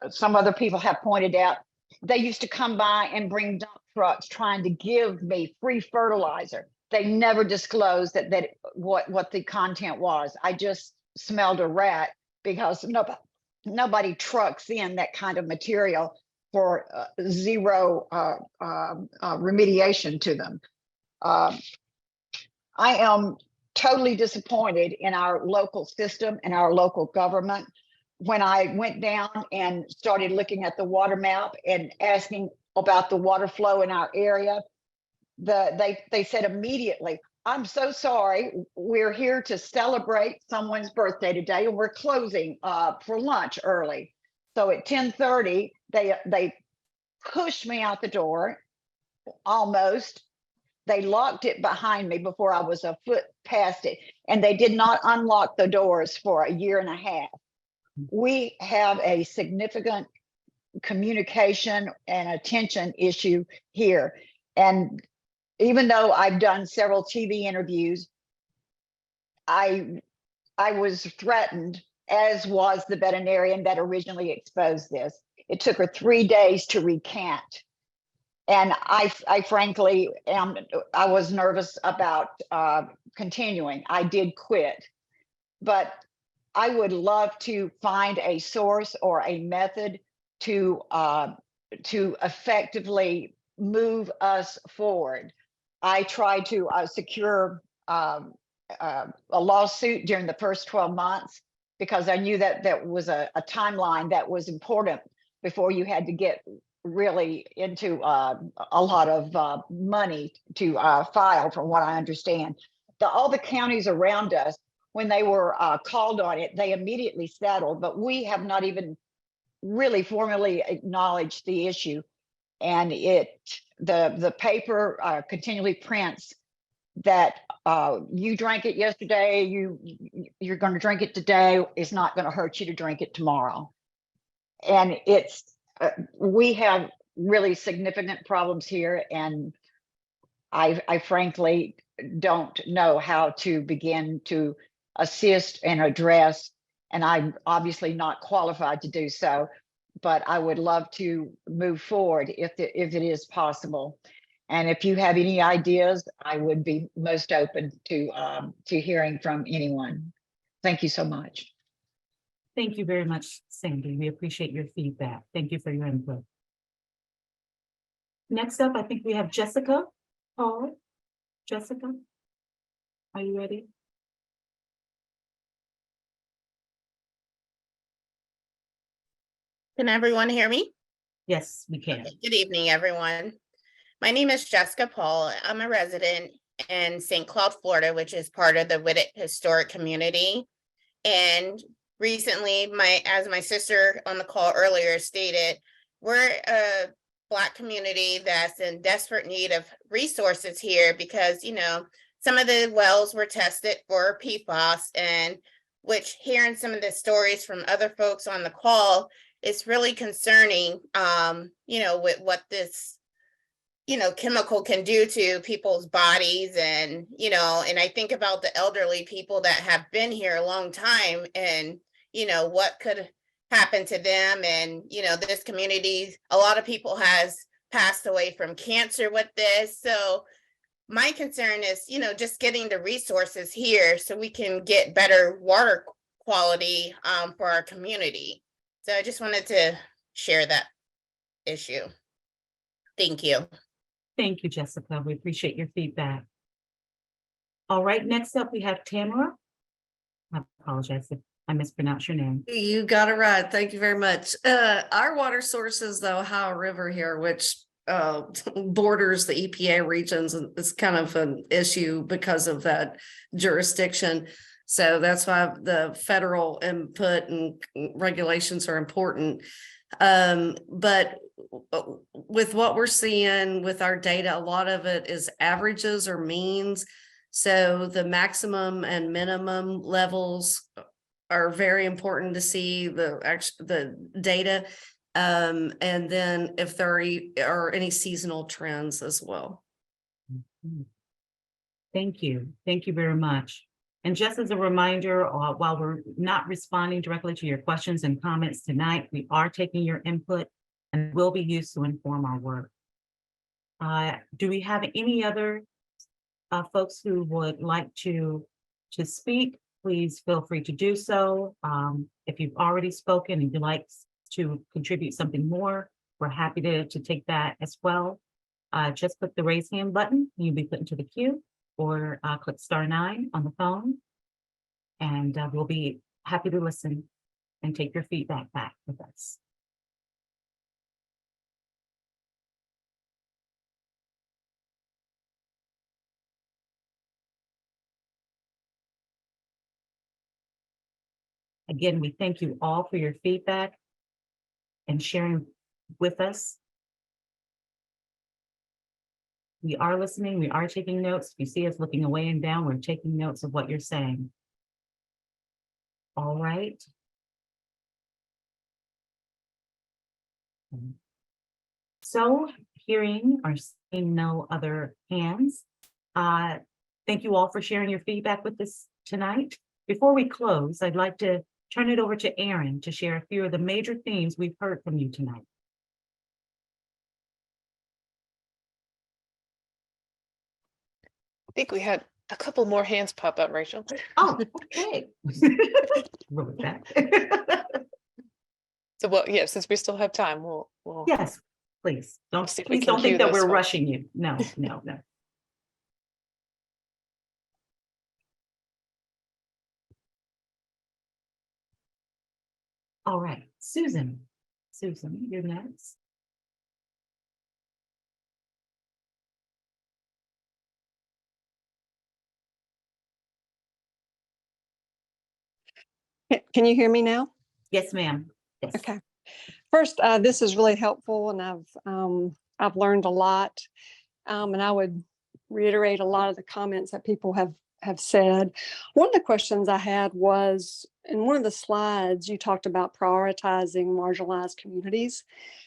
some other people have pointed out, they used to come by and bring dump trucks trying to give me free fertilizer. They never disclosed that what the content was. I just smelled a rat because nobody trucks in that kind of material for zero remediation to them. I am totally disappointed in our local system and our local government. When I went down and started looking at the water map and asking about the water flow in our area, they said immediately, "I'm so sorry, we're here to celebrate someone's birthday today and we're closing for lunch early." So at 10:30, they pushed me out the door, almost. They locked it behind me before I was a foot past it, and they did not unlock the doors for a year and a half. We have a significant communication and attention issue here. And even though I've done several TV interviews, I I was threatened, as was the veterinarian that originally exposed this. It took her 3 days to recant. And I frankly I was nervous about continuing. I did quit, but I would love to find a source or a method to effectively move us forward. I tried to secure a lawsuit during the first 12 months because I knew that that was a timeline that was important before you had to get really into a lot of money to file, from what I understand. All the counties around us, when they were called on it, they immediately settled, but we have not even really formally acknowledged the issue. And the paper continually prints that you drank it yesterday, you're going to drink it today. It's not going to hurt you to drink it tomorrow. And we have really significant problems here, and I frankly don't know how to begin to assist and address, and I'm obviously not qualified to do so, but I would love to move forward if it is possible. And if you have any ideas, I would be most open to hearing from anyone. Thank you so much. Thank you very much, Sandy. We appreciate your feedback. Thank you for your input. Next up, I think we have Jessica Paul. Jessica, are you ready? Can everyone hear me? Yes, we can. Good evening, everyone. My name is Jessica Paul. I'm a resident in St. Cloud, Florida, which is part of the Whittitt Historic Community. And recently, as my sister on the call earlier stated, we're a Black community that's in desperate need of resources here because, you know, some of the wells were tested for PFAS, and which hearing some of the stories from other folks on the call, it's really concerning, you know, with what this, you know, chemical can do to people's bodies. And, you know, and I think about the elderly people that have been here a long time and, you know, what could happen to them. And, you know, this community, a lot of people has passed away from cancer with this. So my concern is, you know, just getting the resources here so we can get better water quality for our community. So I just wanted to share that issue. Thank you. Thank you, Jessica. We appreciate your feedback. All right, next up we have Tamara. I apologize if I mispronounced your name. You got it right. Thank you very much. Our water source is the Ohio River here, which borders the EPA regions, and it's kind of an issue because of that jurisdiction. So that's why the federal input and regulations are important. But with what we're seeing with our data, a lot of it is averages or means. So the maximum and minimum levels are very important to see the data. And then if there are any seasonal trends as well. Thank you. Thank you very much. And just as a reminder, while we're not responding directly to your questions and comments tonight, we are taking your input and will be used to inform our work. Do we have any other folks who would like to speak? Please feel free to do so. If you've already spoken and you'd like to contribute something more, we're happy to take that as well. Just click the raise hand button, you'll be put into the queue, or click *9 on the phone, and we'll be happy to listen and take your feedback back with us. Again, we thank you all for your feedback and sharing with us. We are listening, we are taking notes. If you see us looking away and down, we're taking notes of what you're saying. All right. So hearing or seeing no other hands, thank you all for sharing your feedback with us tonight. Before we close, I'd like to turn it over to Aaron to share a few of the major themes we've heard from you tonight. I think we had a couple more hands pop up, Rachel. Oh, okay. What was that? So, well, yeah, since we still have time, we'll Yes, please. see if we Please can don't cue think that those we're folks. rushing you. No, no, no. All right, Susan. Susan, you're next. Can you hear me now? Yes, ma'am. Yes. Okay. First, this is really helpful, and I've learned a lot, and I would reiterate a lot of the comments that people have said. One of the questions I had was, in one of the slides, you talked about prioritizing marginalized communities,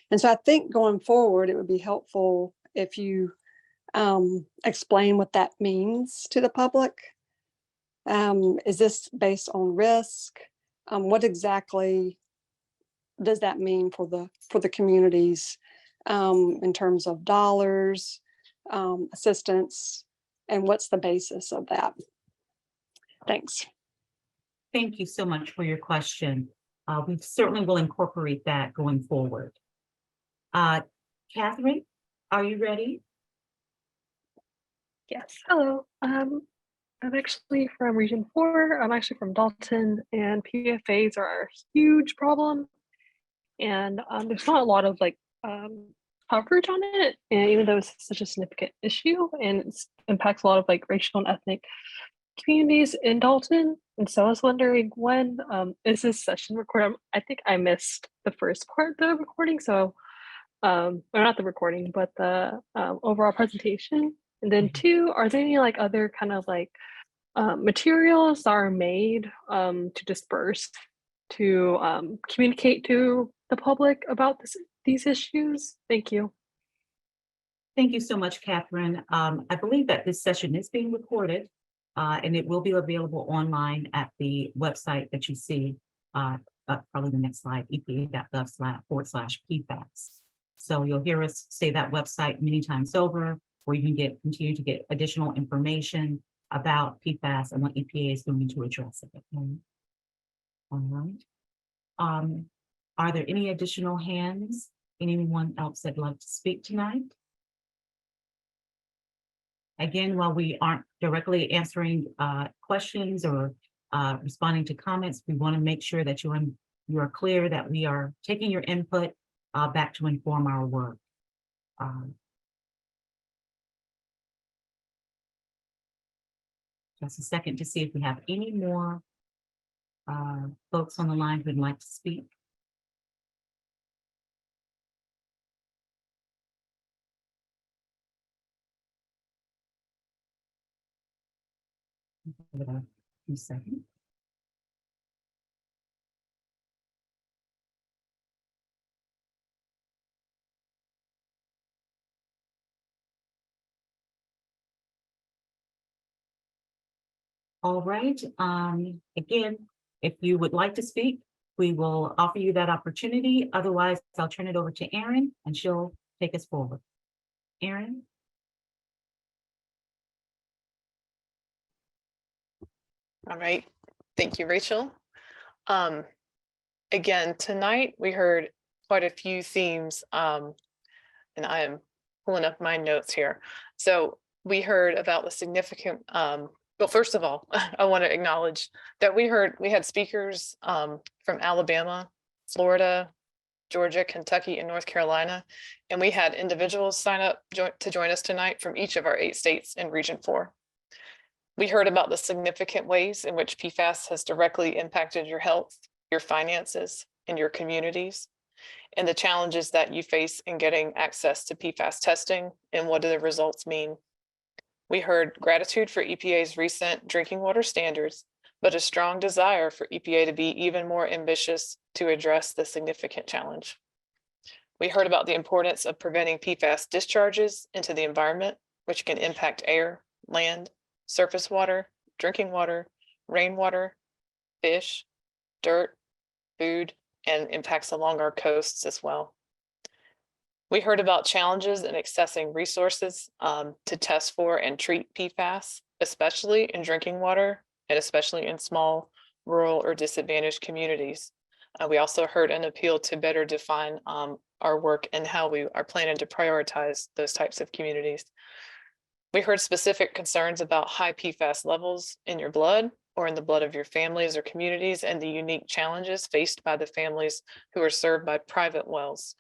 and so I think going forward, it would be helpful if you explain what that means to the public. Is this based on risk? What exactly does that mean for the communities in terms of dollars, assistance, and what's the basis of that? Thanks. Thank you so much for your question. We certainly will incorporate that going forward. Catherine, are you ready? Yes, hello. I'm actually from Region 4. I'm actually from Dalton, and PFAS are a huge problem. And there's not a lot of coverage on it, and even though it's such a significant issue and it impacts a lot of racial and ethnic communities in Dalton. And so I was wondering, when is this session recorded? I think I missed the first part of the recording, so or not the recording, but the overall presentation. And then two, are there any other kind of materials that are made to disperse to communicate to the public about these issues? Thank you. Thank you so much, Catherine. I believe that this session is being recorded and it will be available online at the website that you see, probably the next slide, epa.gov//PFAS. So you'll hear us say that website many times over, where you can continue to get additional information about PFAS and what EPA is doing to address it. Okay. All right. Are there any additional hands? Anyone else that'd like to speak tonight? Again, while we aren't directly answering questions or responding to comments, we want to make sure that you are clear that we are taking your input back to inform our work. Just a second to see if we have any more folks on the line who'd like to speak. Give it a few seconds. All right. Again, if you would like to speak, we will offer you that opportunity. Otherwise, I'll turn it over to Erin and she'll take us forward. Erin? All right. Thank you, Rachel. Again, tonight we heard quite a few themes, and I am pulling up my notes here. So we heard about the significant, well, first of all, I want to acknowledge that we had speakers from Alabama, Florida, Georgia, Kentucky, and North Carolina, and we had individuals sign up to join us tonight from each of our 8 states in Region 4. We heard about the significant ways in which PFAS has directly impacted your health, your finances, and your communities, and the challenges that you face in getting access to PFAS testing and what do the results mean. We heard gratitude for EPA's recent drinking water standards, but a strong desire for EPA to be even more ambitious to address the significant challenge. We heard about the importance of preventing PFAS discharges into the environment, which can impact air, land, surface water, drinking water, rainwater, fish, dirt, food, and impacts along our coasts as well. We heard about challenges in accessing resources to test for and treat PFAS, especially in drinking water and especially in small, rural, or disadvantaged communities. We also heard an appeal to better define our work and how we are planning to prioritize those types of communities. We heard specific concerns about high PFAS levels in your blood or in the blood of your families or communities, and the unique challenges faced by the families who are served by private wells.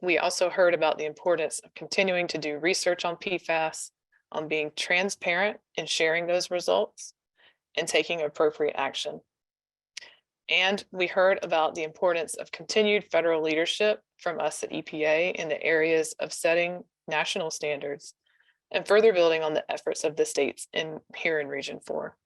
We also heard about the importance of continuing to do research on PFAS, on being transparent in sharing those results, and taking appropriate action. And we heard about the importance of continued federal leadership from us at EPA in the areas of setting national standards and further building on the efforts of the states here in Region 4.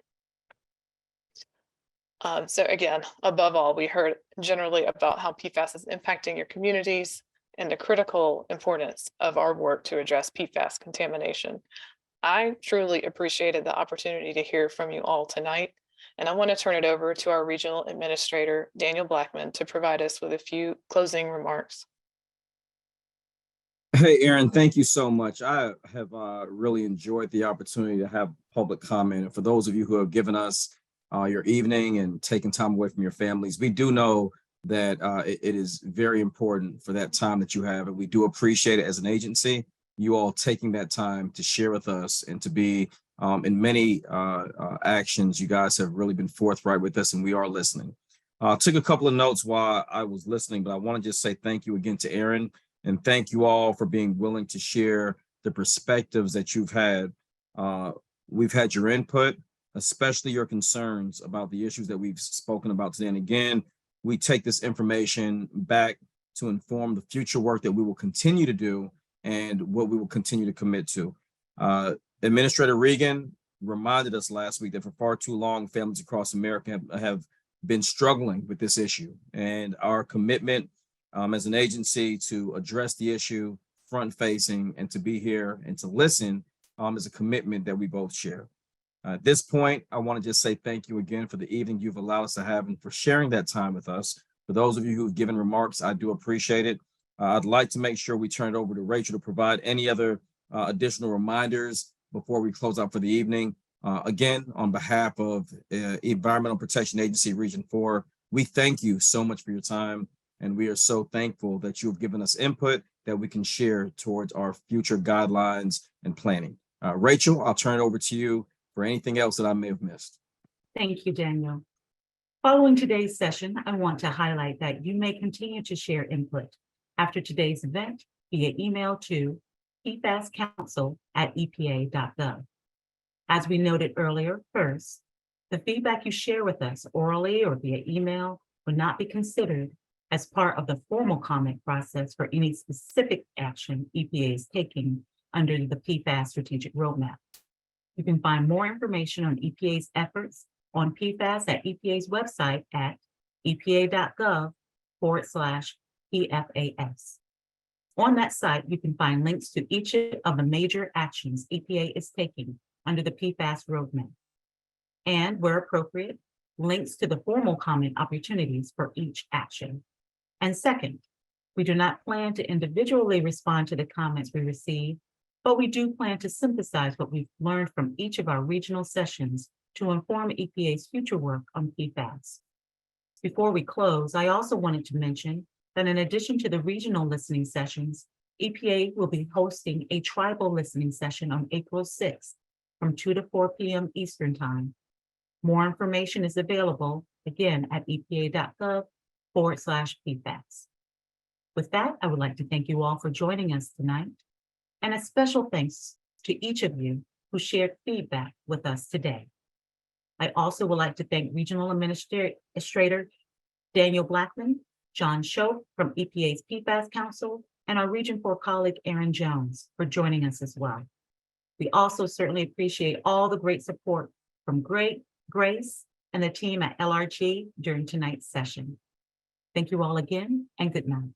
So again, above all, we heard generally about how PFAS is impacting your communities and the critical importance of our work to address PFAS contamination. I truly appreciated the opportunity to hear from you all tonight, and I want to turn it over to our Regional Administrator, Daniel Blackman, to provide us with a few closing remarks. Hey, Aaron, thank you so much. I have really enjoyed the opportunity to have public comment. And for those of you who have given us your evening and taken time away from your families, we do know that it is very important for that time that you have. And we do appreciate it as an agency, you all taking that time to share with us and to be in many actions. You guys have really been forthright with us, and we are listening. Took a couple of notes while I was listening, but I want to just say thank you again to Aaron, and thank you all for being willing to share the perspectives that you've had. We've had your input, especially your concerns about the issues that we've spoken about today. And again, we take this information back to inform the future work that we will continue to do and what we will continue to commit to. Administrator Regan reminded us last week that for far too long, families across America have been struggling with this issue, and our commitment as an agency to address the issue front facing and to be here and to listen is a commitment that we both share. At this point, I want to just say thank you again for the evening you've allowed us to have and for sharing that time with us. For those of you who've given remarks, I do appreciate it. I'd like to make sure we turn it over to Rachel to provide any other additional reminders before we close out for the evening. Again, on behalf of Environmental Protection Agency Region 4, we thank you so much for your time, and we are so thankful that you have given us input that we can share towards our future guidelines and planning. Rachel, I'll turn it over to you for anything else that I may have missed. Thank you, Daniel. Following today's session, I want to highlight that you may continue to share input after today's event via email to pfascouncil@epa.gov. As we noted earlier, first, the feedback you share with us orally or via email would not be considered as part of the formal comment process for any specific action EPA is taking under the PFAS Strategic Roadmap. You can find more information on EPA's efforts on PFAS at EPA's website at epa.gov/PFAS. On that site, you can find links to each of the major actions EPA is taking under the PFAS roadmap, and where appropriate, links to the formal comment opportunities for each action. And second, we do not plan to individually respond to the comments we receive, but we do plan to synthesize what we've learned from each of our regional sessions to inform EPA's future work on PFAS. Before we close, I also wanted to mention that in addition to the regional listening sessions, EPA will be hosting a tribal listening session on April 6th from 2 to 4 p.m. Eastern Time. More information is available, again, at epa.gov/PFAS. With that, I would like to thank you all for joining us tonight, and a special thanks to each of you who shared feedback with us today. I also would like to thank Regional Administrator Daniel Blackman, John Schoaf from EPA's PFAS Council, and our Region 4 colleague, Aaron Jones, for joining us as well. We also certainly appreciate all the great support from Grace and the team at LRG during tonight's session. Thank you all again, and good night.